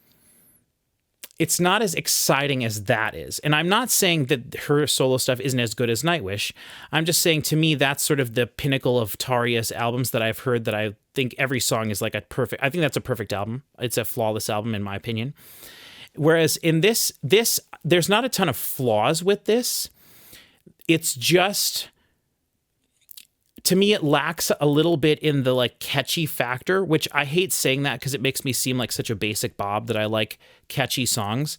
exciting as that is. And I'm not saying that her solo stuff isn't as good as Nightwish. I'm just saying, to me, that's sort of the pinnacle of Tarja's albums that I've heard, that I think every song is like I think that's a perfect album. It's a flawless album in my opinion. Whereas in this, there's not a ton of flaws with this. It's just, to me, it lacks a little bit in the like catchy factor, which I hate saying that because it makes me seem like such a basic Bob that I like catchy songs.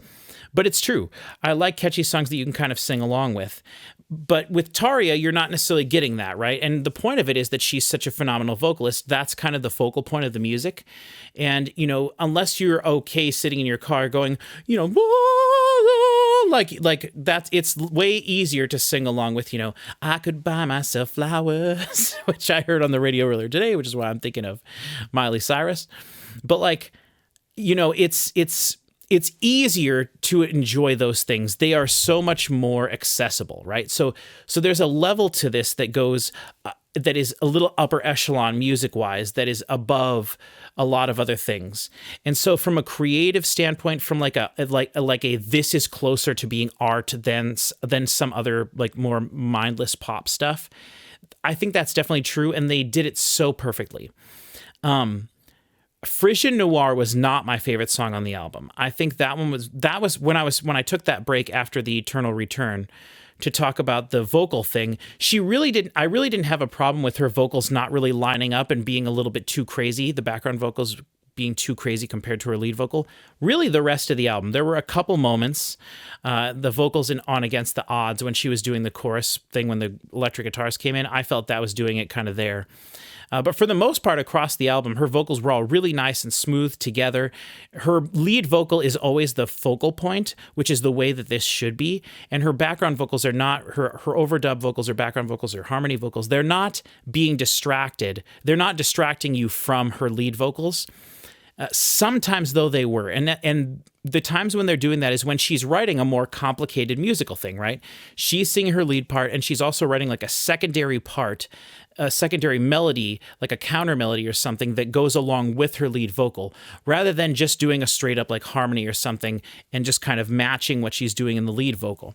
But it's true. I like catchy songs that you can kind of sing along with. But with Tarja, you're not necessarily getting that, right? And the point of it is that she's such a phenomenal vocalist. That's kind of the focal point of the music. And, unless you're okay sitting in your car going, like that's, it's way easier to sing along with, I could buy myself flowers, which I heard on the radio earlier today, which is why I'm thinking of Miley Cyrus. But like, it's easier to enjoy those things. They are so much more accessible, right? So there's a level to this that goes, that is a little upper echelon music-wise, that is above a lot of other things. And so from a creative standpoint, from like a this is closer to being art than some other like more mindless pop stuff, I think that's definitely true, and they did it so perfectly. Frisson Noir was not my favorite song on the album. I think that was when I took that break after the Eternal Return to talk about the vocal thing. I really didn't have a problem with her vocals not really lining up and being a little bit too crazy, the background vocals being too crazy compared to her lead vocal. Really, the rest of the album, there were a couple moments, the vocals in On Against the Odds, when she was doing the chorus thing when the electric guitars came in, I felt that was doing it kind of there. But for the most part, across the album, her vocals were all really nice and smooth together. Her lead vocal is always the focal point, which is the way that this should be. And her background vocals are not, her overdub vocals or background vocals or harmony vocals, they're not being distracted. They're not distracting you from her lead vocals. Sometimes, though, they were. And the times when they're doing that is when she's writing a more complicated musical thing, right? She's singing her lead part, and she's also writing like a secondary part, a secondary melody, like a counter melody or something that goes along with her lead vocal, rather than just doing a straight up like harmony or something and just kind of matching what she's doing in the lead vocal.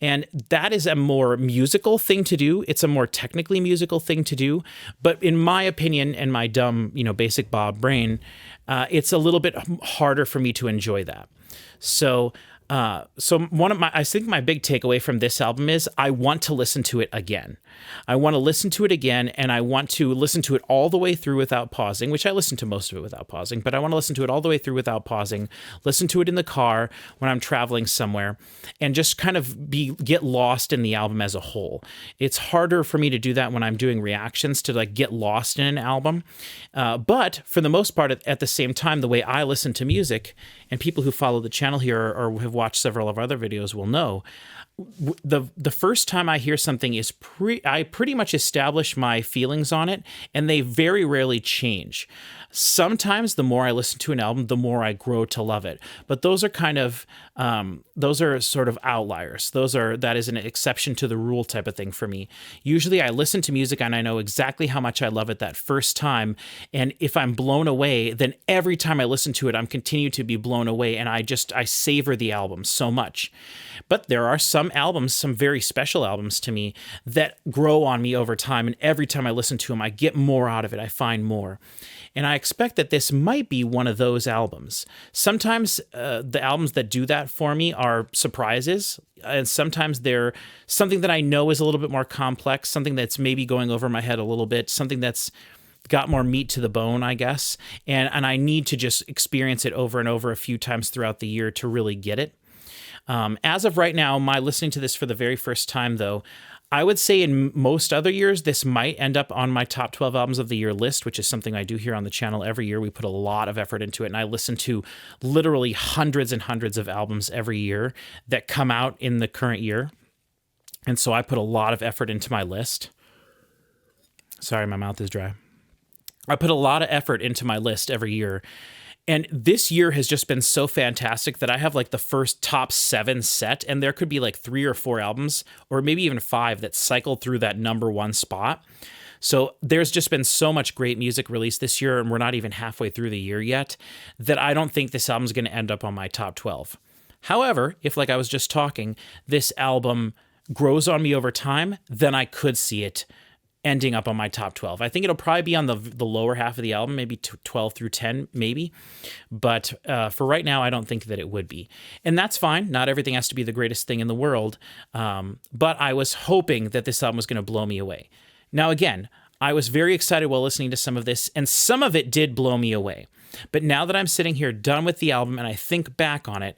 And that is a more musical thing to do. It's a more technically musical thing to do. But in my opinion, and my dumb, basic Bob brain, it's a little bit harder for me to enjoy that. So I think my big takeaway from this album is I want to listen to it again. I want to listen to it again, and I want to listen to it all the way through without pausing, which I listen to most of it without pausing, but I want to listen to it all the way through without pausing, listen to it in the car when I'm traveling somewhere, and just kind of get lost in the album as a whole. It's harder for me to do that when I'm doing reactions, to like get lost in an album. But for the most part, at the same time, the way I listen to music, and people who follow the channel here or have watched several of our other videos will know, the first time I hear something is I pretty much establish my feelings on it, and they very rarely change. Sometimes the more I listen to an album, the more I grow to love it. But those are kind of those are sort of outliers. That is an exception to the rule type of thing for me. Usually I listen to music and I know exactly how much I love it that first time. And if I'm blown away, then every time I listen to it, I'm continuing to be blown away. And I savor the album so much. But there are some some albums, some very special albums to me that grow on me over time. And every time I listen to them, I get more out of it. I find more. And I expect that this might be one of those albums. Sometimes the albums that do that for me are surprises. And sometimes they're something that I know is a little bit more complex, something that's maybe going over my head a little bit, something that's got more meat to the bone, I guess. And I need to just experience it over and over a few times throughout the year to really get it. As of right now, my listening to this for the very first time, though, I would say in most other years, this might end up on my top 12 albums of the year list, which is something I do here on the channel every year. We put a lot of effort into it, and I listen to literally hundreds and hundreds of albums every year that come out in the current year. And so I put a lot of effort into my list. Sorry, my mouth is dry. I put a lot of effort into my list every year. And this year has just been so fantastic that I have like the first top 7 set, and there could be like 3 or 4 albums, or maybe even 5 that cycle through that number 1 spot. So there's just been so much great music released this year, and we're not even halfway through the year yet, that I don't think this album's going to end up on my top 12. However, if, like I was just talking, this album grows on me over time, then I could see it ending up on my top 12. I think it'll probably be on the lower half of the album, maybe 12 through 10, maybe. But for right now, I don't think that it would be. And that's fine. Not everything has to be the greatest thing in the world. But I was hoping that this album was going to blow me away. Now, again, I was very excited while listening to some of this, and some of it did blow me away. But now that I'm sitting here done with the album and I think back on it,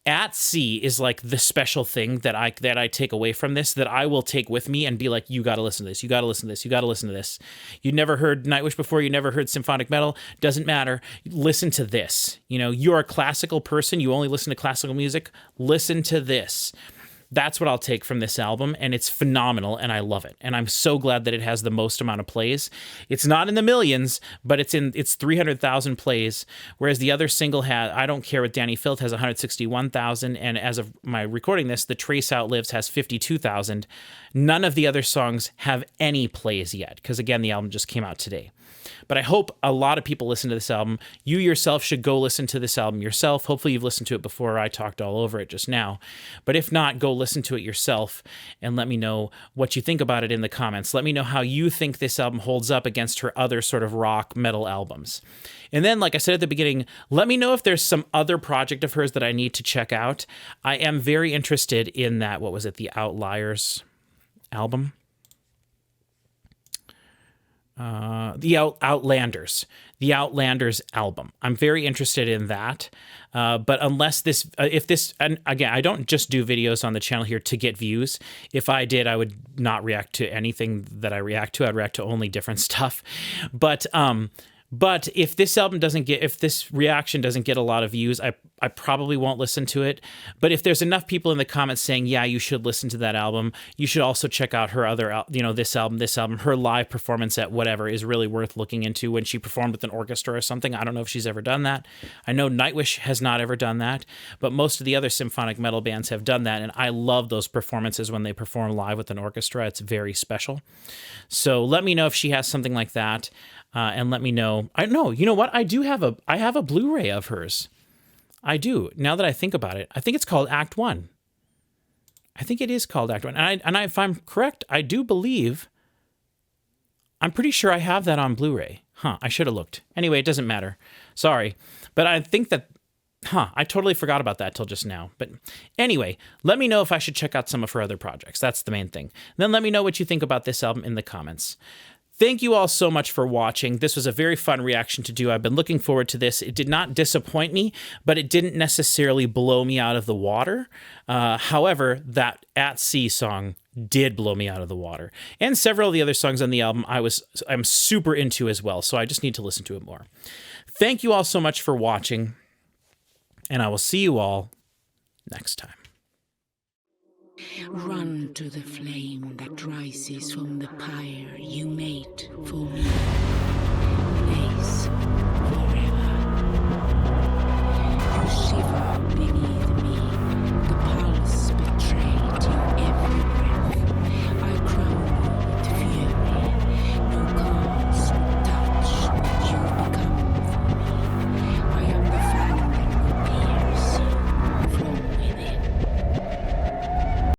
At Sea is like the special thing that I take away from this, that I will take with me and be like, you got to listen to this. You got to listen to this. You got to listen to this. You never heard Nightwish before. You never heard symphonic metal. Doesn't matter. Listen to this. You know, you're a classical person. You only listen to classical music. Listen to this. That's what I'll take from this album, and it's phenomenal, and I love it. And I'm so glad that it has the most amount of plays. It's not in the millions, but it's 300,000 plays, whereas the other single had, I Don't Care What Danny Filth, has 161,000, and as of my recording this, the Trace Outlives has 52,000. None of the other songs have any plays yet, because again, the album just came out today. But I hope a lot of people listen to this album. You yourself should go listen to this album yourself. Hopefully you've listened to it before. I talked all over it just now. But if not, go listen to it yourself and let me know what you think about it in the comments. Let me know how you think this album holds up against her other sort of rock metal albums. And then, like I said at the beginning, let me know if there's some other project of hers that I need to check out. I am very interested in that, what was it, the Outliers album? The Outlanders album. I'm very interested in that. But unless this, and again, I don't just do videos on the channel here to get views. If I did, I would not react to anything that I react to. I'd react to only different stuff. But if this reaction doesn't get a lot of views, I probably won't listen to it. But if there's enough people in the comments saying, yeah, you should listen to that album, you should also check out her other, this album, her live performance at whatever is really worth looking into, when she performed with an orchestra or something. I don't know if she's ever done that. I know Nightwish has not ever done that, but most of the other symphonic metal bands have done that. And I love those performances when they perform live with an orchestra. It's very special. So let me know if she has something like that. And let me know. I know. You know what? I have a Blu-ray of hers. I do. Now that I think about it, I think it's called Act 1. I think it is called Act 1. And if I'm correct, I do believe, I'm pretty sure I have that on Blu-ray. I should have looked. Anyway, it doesn't matter. Sorry. But I think that, I totally forgot about that till just now. But anyway, let me know if I should check out some of her other projects. That's the main thing. And then let me know what you think about this album in the comments. Thank you all so much for watching. This was a very fun reaction to do. I've been looking forward to this. It did not disappoint me, but it didn't necessarily blow me out of the water. However, that At Sea song did blow me out of the water. And several of the other songs on the album I'm super into as well, so I just need to listen to it more. Thank you all so much for watching, and I will see you all next time. Run to the flame that rises from the pyre you made for me.